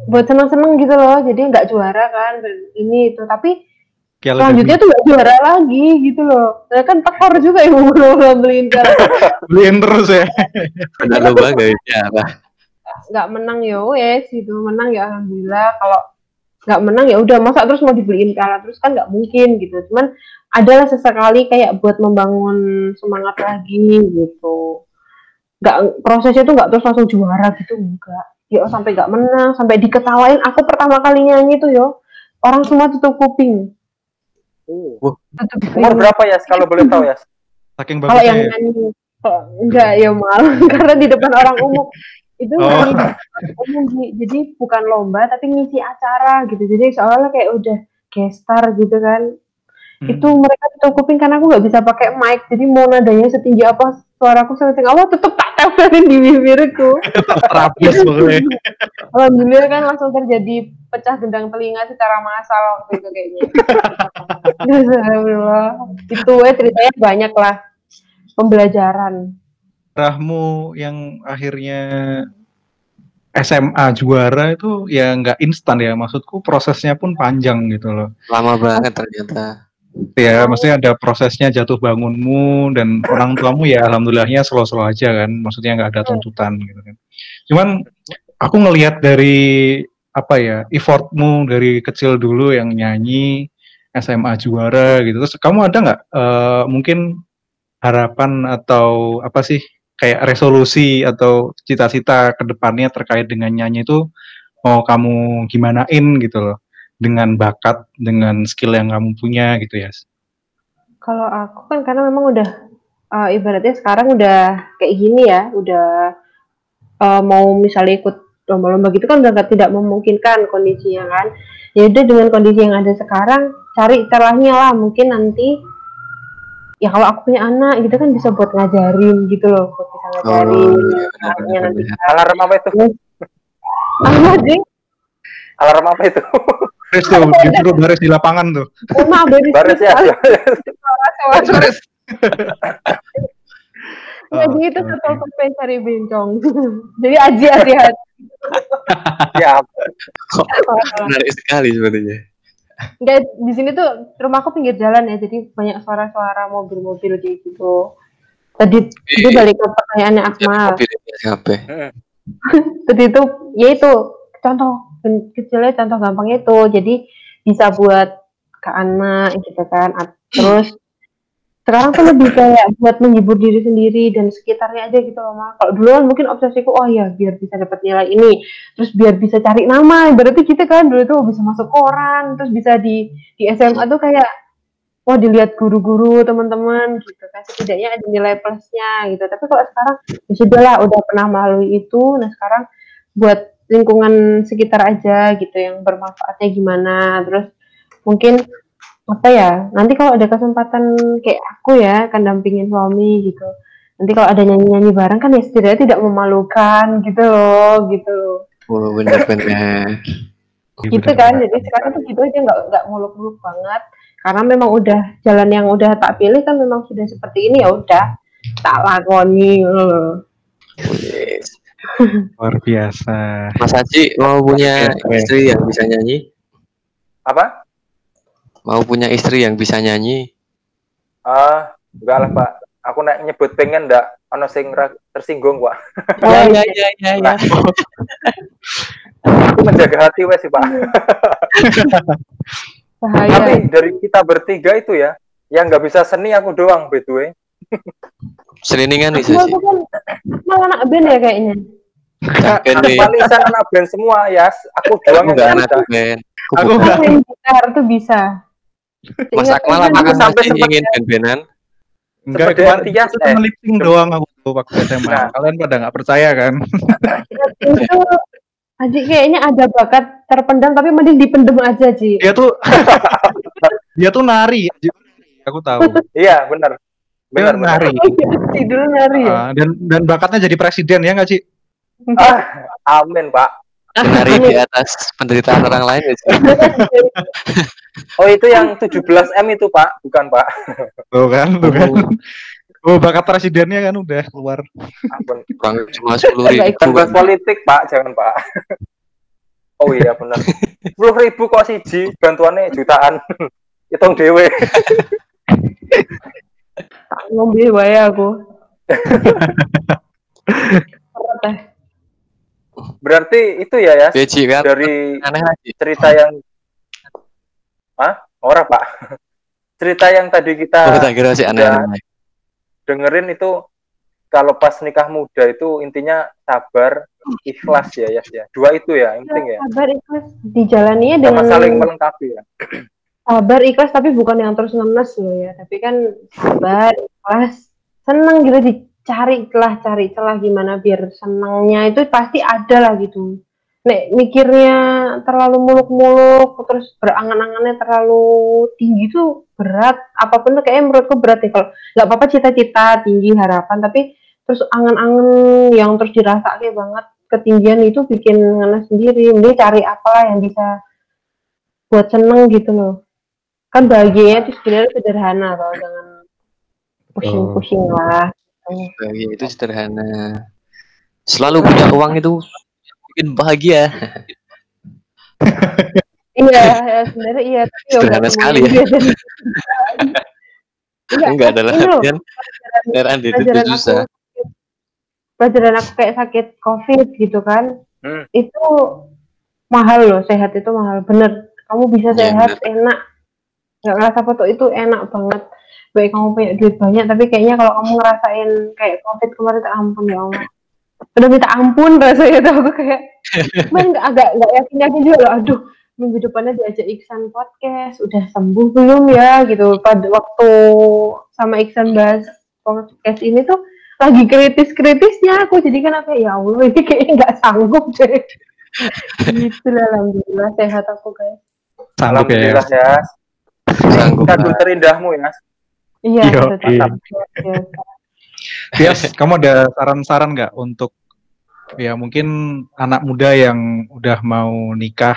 buat seneng-seneng gitu loh. Jadi nggak juara kan ini itu, tapi selanjutnya tuh nggak juara lagi gitu loh. Saya kan tekor juga ibu beliin piala. Beliin terus ya. Benar lomba ya apa? Nggak menang ya wes gitu, menang ya alhamdulillah. Kalau nggak menang ya udah, masa terus mau dibeliin piala terus kan nggak mungkin gitu. Cuman adalah sesekali kayak buat membangun semangat lagi gitu. prosesnya tuh nggak terus langsung juara gitu, enggak. Ya sampai nggak menang, sampai diketawain. Aku pertama kali nyanyi tuh yo, orang semua tutup kuping. Tutup umur berapa ya kalau boleh tahu ya? Saking Kalau yang bagusnya. nyanyi enggak ya malu karena di depan orang umum itu nyanyi di depan umum jadi bukan lomba tapi ngisi acara gitu, jadi soalnya kayak udah guest star gitu kan. Itu mereka tutup kuping karena aku nggak bisa pakai mic, jadi mau nadanya setinggi apa suaraku setinggi apa tetep tak tempelin di bibirku. Terapis pokoknya. Alhamdulillah kan langsung terjadi pecah gendang telinga secara massal waktu itu kayaknya. Alhamdulillah. Itu ceritanya banyak lah, pembelajaran. Rahmu yang akhirnya SMA juara itu ya nggak instan ya, maksudku prosesnya pun panjang gitu loh. Lama banget ternyata. Ya, maksudnya ada prosesnya jatuh bangunmu dan orang tuamu ya alhamdulillahnya slow-slow aja kan, maksudnya nggak ada tuntutan gitu kan. Cuman aku ngelihat dari apa ya, effortmu dari kecil dulu yang nyanyi SMA juara gitu, terus kamu ada nggak mungkin harapan atau apa sih kayak resolusi atau cita-cita ke depannya terkait dengan nyanyi itu mau kamu gimanain gitu loh, dengan bakat, dengan skill yang kamu punya gitu ya? Kalau aku kan karena memang udah ibaratnya sekarang udah kayak gini ya, udah mau misalnya ikut lomba-lomba gitu kan udah tidak memungkinkan kondisinya kan. Ya udah dengan kondisi yang ada sekarang cari celahnya lah, mungkin nanti ya kalau aku punya anak gitu kan bisa buat ngajarin gitu loh, buat bisa ngajarin. Iya, Anaknya nanti Alarm apa itu? apa sih? Alarm apa itu? Baris tuh, disuruh baris di lapangan tuh. Maaf Baris ya. Baris. Jadi itu Satpol PP cari bencong. Jadi Aji hati-hati. Ya, Menarik sekali sepertinya. Enggak, di sini tuh rumahku pinggir jalan ya, jadi banyak suara-suara mobil-mobil kayak gitu. Tadi balik ke pertanyaannya Akmal. Siapa? Tadi itu, ya itu contoh kecilnya, contoh gampangnya itu. Jadi bisa buat ke anak gitu kan. Terus sekarang tuh lebih kayak buat menghibur diri sendiri dan sekitarnya aja gitu loh, Ma. Kalau dulu kan mungkin obsesiku, oh ya biar bisa dapat nilai ini, terus biar bisa cari nama, berarti gitu kan dulu tuh bisa masuk koran, terus bisa di SMA tuh kayak, oh dilihat guru-guru, teman-teman gitu kan, setidaknya ada nilai plusnya gitu. Tapi kalau sekarang, ya sudahlah, udah pernah melalui itu, nah sekarang buat lingkungan sekitar aja gitu, yang bermanfaatnya gimana, terus mungkin apa ya, nanti kalau ada kesempatan kayak aku ya akan dampingin suami gitu, nanti kalau ada nyanyi-nyanyi bareng kan ya setidaknya tidak memalukan gitu loh, gitu Oh, benar-benar. gitu kan. Jadi sekarang tuh gitu aja, nggak muluk-muluk banget karena memang udah jalan yang udah tak pilih kan memang sudah seperti ini, ya udah tak lakoni. Yes. Luar biasa. Mas Haji mau punya istri yang bisa nyanyi? apa? Mau punya istri yang bisa nyanyi? Enggak lah, Pak. Aku nek nyebut pengen ndak ono sing tersinggung, Pak. Ya. Aku menjaga hati wes sih, Pak. Bahaya. Tapi dari kita bertiga itu ya, yang nggak bisa seni aku doang, by the way. Seliningan nih Akmal Haji. tuh kan malah anak band ya kayaknya. Aku balisan anak band semua ya. Aku doang Enggak yang anak nggak bisa. band. Aku Aku main gitar tuh bisa. Mas Akmal Ingat apakah sampai masih sempet- ingin band-bandan? enggak, Seperti kemarin Tias, itu cuma lip sync doang aku waktu SMA. Nah. Kalian pada nggak percaya kan? itu Haji kayaknya ada bakat terpendam tapi mending dipendem aja, Ji. Dia tuh nari, aku tahu. Iya, benar. Dia Benar. nari. Dulu nari ya. Dan bakatnya jadi presiden ya nggak Ci? Amin, Pak. Menari di atas penderitaan orang lain ya, Ci? Oh, itu yang 17M itu, Pak, bukan, Pak. Tuh kan. Oh, bakat presidennya kan udah keluar. Ampun. Bang, cuma 10.000. Bukan bahas politik, Pak, jangan, Pak. Oh iya, benar. 10.000 kok siji, bantuannya jutaan. Hitung dewe. Ngombe wae aku. Berarti itu ya, Ya, Ci, kan? dari Aneh lagi. cerita yang ora, Pak. Cerita yang tadi kita Oh, tak kira sih aneh-aneh. dengerin itu kalau pas nikah muda itu intinya sabar, ikhlas ya, ya. Dua itu ya, yang penting ya. Sabar ikhlas dijalaninya Sama dengan saling melengkapi ya. sabar ikhlas, tapi bukan yang terus ngenes loh ya, tapi kan sabar ikhlas, seneng gitu, cari celah gimana biar senangnya itu pasti ada lah gitu. Nek mikirnya terlalu muluk-muluk terus berangan-angannya terlalu tinggi tuh berat, apapun tuh kayaknya menurutku berat ya. Kalau nggak apa-apa cita-cita tinggi harapan, tapi terus angan-angan yang terus dirasakan banget ketinggian itu bikin ngenes sendiri. Mending cari apalah yang bisa buat seneng gitu loh. Kan bahagianya itu sebenarnya sederhana loh, jangan pusing-pusing lah. Bahagia itu sederhana. Selalu punya uang itu bikin bahagia. Iya, ya, sebenarnya iya, tapi ya Sederhana nggak sekali semuanya ya. dia jadi Enggak dalam ini loh, artian kendaraan itu pelajaran susah. pelajaran aku kayak sakit COVID gitu kan, itu mahal loh, sehat itu mahal, bener. Kamu bisa Iya, sehat, bener. enak, nggak ngerasa foto itu enak banget. Baik kamu punya duit banyak, tapi kayaknya kalau kamu ngerasain kayak COVID kemarin, tak ampun ya Allah. Udah minta ampun rasanya tuh aku kayak, cuman agak yakin juga loh, aduh minggu depannya diajak Iksan podcast, udah sembuh belum ya gitu. Pada waktu sama Iksan bahas podcast ini tuh lagi kritis-kritisnya aku, jadi kan apa ya Allah ini kayaknya nggak sanggup deh. Gitu lah, alhamdulillah sehat aku guys. Sanggup ya. Alhamdulillah ya. Sanggup. Kado terindahmu ya. Iya, Yo, tetap. Tias, kamu ada saran-saran nggak untuk ya mungkin anak muda yang udah mau nikah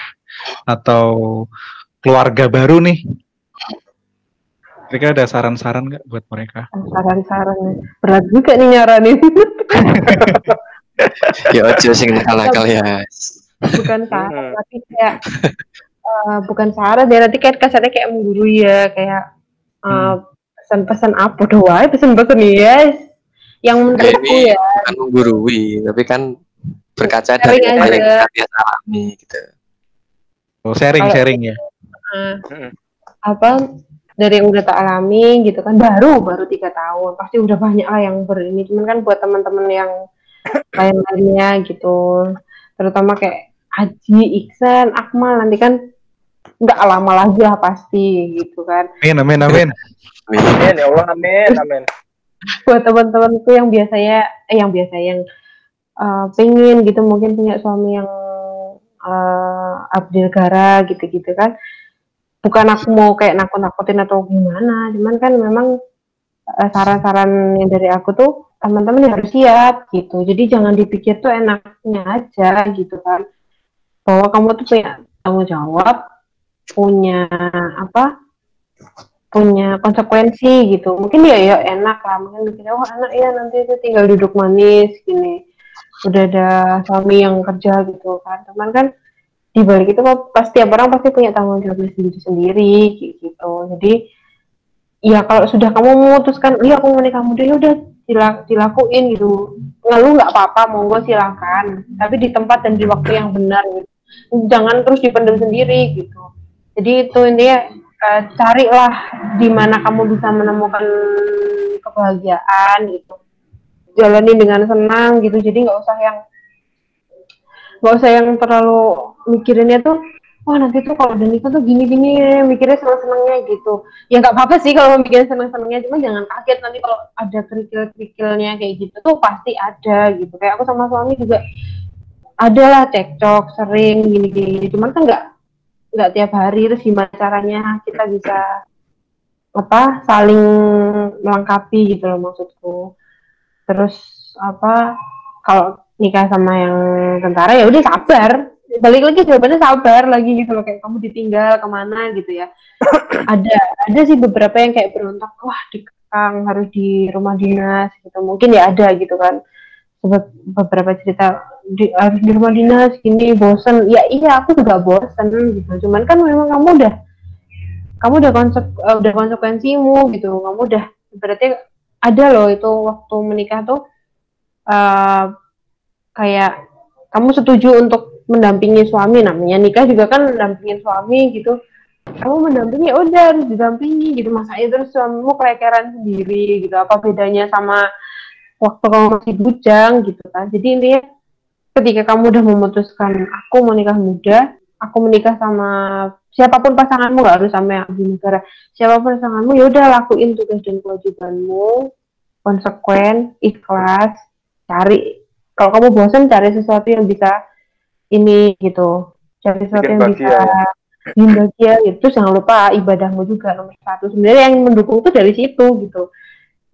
atau keluarga baru nih? Kira-kira ada saran-saran nggak buat mereka? Saran-saran berat juga nih nyaranin. Ya ojo sing nakal-nakal ya. Bukan saran, tapi kayak bukan saran ya, nanti kayak kasarnya kayak menggurui ya, kayak pesan-pesan apa doang, pesan-pesan ya yang menurutku ini ya bukan menggurui, tapi kan berkaca dari sharing apa yang aja. kita biasa alami gitu. Oh, sharing ya. Apa dari yang udah tak alami gitu kan, baru 3 tahun pasti udah banyak lah yang berini, cuman kan buat teman-teman yang lain-lainnya gitu, terutama kayak Aji, Iksan, Akmal, nanti kan nggak lama lagi lah pasti gitu kan. Amin. Amin ya Allah, amin. Buat teman-temanku yang pengen gitu mungkin punya suami yang abdi negara gitu-gitu kan. Bukan aku mau kayak nakut-nakutin atau gimana, cuman kan memang saran-saran yang dari aku tuh teman-teman harus siap gitu. Jadi jangan dipikir tuh enaknya aja gitu kan. Bahwa kamu tuh punya tanggung jawab, punya konsekuensi gitu. Mungkin ya enak lah, mungkin mikirnya enak ya nanti itu tinggal duduk manis gini, udah ada suami yang kerja gitu kan. Teman kan di balik itu pasti tiap orang pasti punya tanggung jawab sendiri gitu. Jadi ya kalau sudah kamu memutuskan iya aku mau nikah muda, ya udah dilakuin gitu. Ngeluh nggak apa-apa, monggo silakan, tapi di tempat dan di waktu yang benar gitu. Jangan terus dipendam sendiri gitu. Jadi itu intinya carilah di mana kamu bisa menemukan kebahagiaan gitu, jalani dengan senang gitu. Jadi nggak usah yang terlalu mikirinnya tuh wah nanti tuh kalau udah nikah tuh gini mikirnya senang-senangnya gitu. Ya nggak apa-apa sih kalau mikirin senang-senangnya, cuma jangan kaget nanti kalau ada kerikil-kerikilnya kayak gitu tuh pasti ada gitu. Kayak aku sama suami juga adalah cekcok sering gini, cuman kan nggak tiap hari. Terus gimana caranya kita bisa saling melengkapi gitu loh maksudku. Terus kalau nikah sama yang tentara ya udah sabar, balik lagi jawabannya sabar lagi gitu loh, kayak kamu ditinggal kemana gitu ya. ada sih beberapa yang kayak berontak, wah dikekang harus di rumah dinas gitu, mungkin ya ada gitu kan beberapa cerita harus di rumah dinas gini, bosen ya. Iya aku juga bosen gitu, cuman kan memang kamu udah konsekuensimu gitu, kamu udah berarti ada loh itu waktu menikah tuh kayak kamu setuju untuk mendampingi suami, namanya nikah juga kan mendampingin suami gitu. Kamu mendampingi udah harus didampingi gitu, masanya terus suamimu kelekeran sendiri gitu. Apa bedanya sama waktu kamu masih bujang gitu kan. Jadi intinya ketika kamu udah memutuskan aku mau nikah muda, aku menikah sama siapapun pasanganmu, gak harus sama yang di negara, siapapun pasanganmu, ya udah lakuin tugas dan kewajibanmu, konsekuen, ikhlas, cari, kalau kamu bosan cari sesuatu yang bisa ini gitu, cari sesuatu Bikin yang bisa bahagia ya. bikin bahagia gitu. Terus jangan lupa ibadahmu juga nomor satu, sebenarnya yang mendukung tuh dari situ gitu.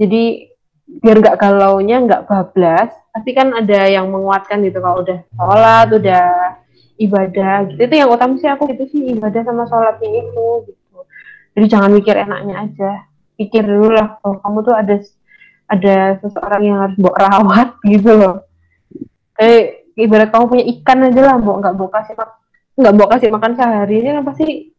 Jadi biar nggak galaunya nggak bablas, pasti kan ada yang menguatkan gitu kalau udah sholat, udah ibadah gitu. Itu yang utama sih aku gitu sih, ibadah sama sholatnya itu gitu. Jadi jangan mikir enaknya aja, pikir dulu lah kalau kamu tuh ada seseorang yang harus mbok rawat gitu loh. Kayak ibarat kamu punya ikan aja lah, mbok nggak mbok kasih makan sehari ini kan pasti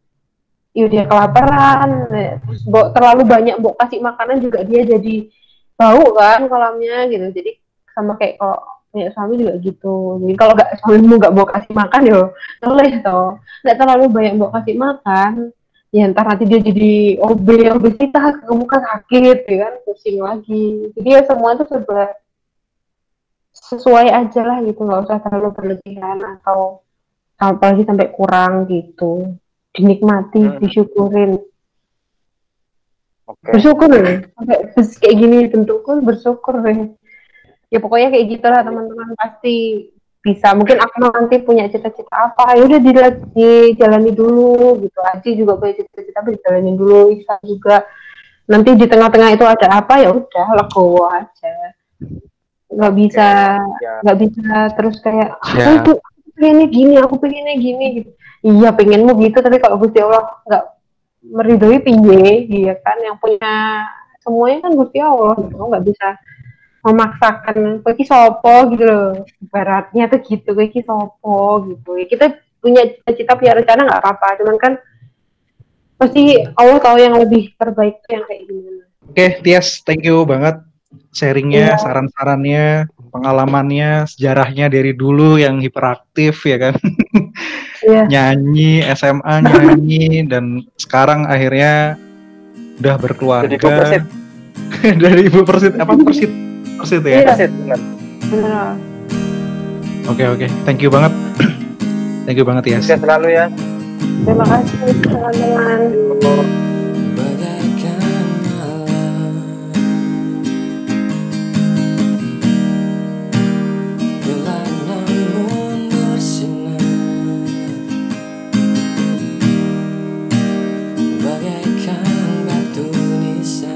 ya dia kelaparan. Terus mbok terlalu banyak mbok kasih makanan juga dia jadi bau kan kolamnya gitu. Jadi sama kayak kalau punya suami juga gitu. Jadi kalau nggak suamimu nggak mau kasih makan yo boleh toh. Nggak terlalu banyak mau kasih makan, ya ntar nanti dia jadi obesitas, kamu kan sakit ya kan, pusing lagi. Jadi ya semua itu serba sesuai aja lah gitu, nggak usah terlalu berlebihan atau apalagi sampai kurang gitu. Dinikmati, disyukurin. Oke. Bersyukur ya, sampai kayak gini bentukku bersyukur deh. Ya pokoknya kayak gitulah teman-teman, pasti bisa. Mungkin aku nanti punya cita-cita apa, ya udah dijalani dulu gitu. Aji juga punya cita-cita apa, dijalani dulu. Isa juga nanti di tengah-tengah itu ada apa, ya udah legowo aja. Nggak bisa Ya. nggak bisa terus kayak Ya. aku pengennya gini, aku pengennya gini gitu. Iya pengenmu gitu, tapi kalau Gusti Allah nggak meridhoi piye, iya kan, yang punya semuanya kan Gusti Allah gitu. Nggak bisa memaksakan kowe iki sopo gitu loh, ibaratnya tuh gitu, kowe iki sopo gitu ya. Kita punya cita-cita, punya rencana nggak apa-apa, cuman kan pasti Allah tahu yang lebih terbaik tuh yang kayak gimana. Oke, Tias, thank you banget sharingnya, Iya. saran-sarannya, pengalamannya, sejarahnya dari dulu yang hiperaktif ya kan. Iya. Nyanyi, SMA nyanyi, dan sekarang akhirnya udah berkeluarga. Jadi Ibu Persit. Dari Ibu Persit, apa Persit ya? Iya. Persit, benar. Benar. Oke, thank you banget. Thank you banget Tias. Sukses selalu ya. Terima kasih teman-teman. Bagaikan malam gelap namun bersinar, bagaikan batu nisan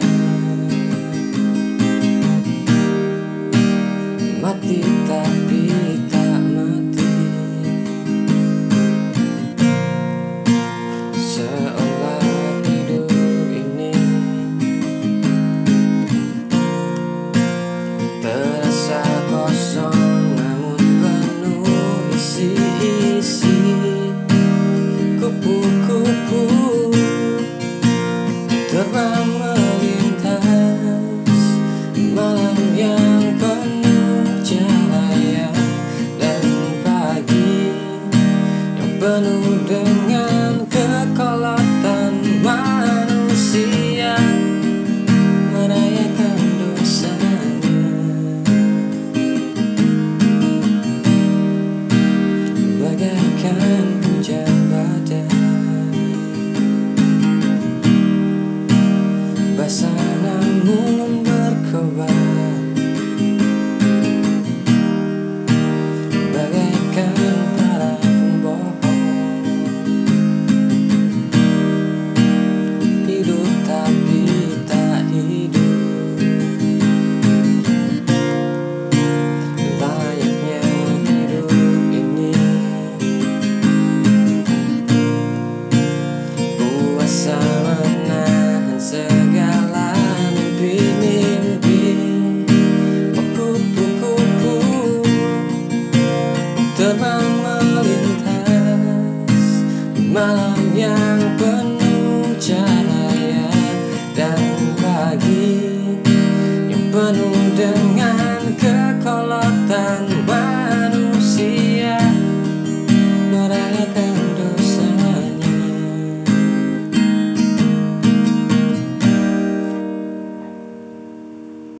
mati tapi tak mati, seolah hidup ini terasa kosong namun penuh isi-isi. Kupu-kupu terbang melintas malam yang penuh cahaya dan pagi yang penuh dengan kekolotan manusia merayakan dosanya, bagaikan hujan badai basah namun berkobar, bagaikan para pembohong hidup tapi tak hidup, layaknya hidup ini puasa menahan segala mimpi-mimpi. Kupu-kupu terbang melintas malam yang penuh cahaya dan pagi yang penuh dengan kekolotan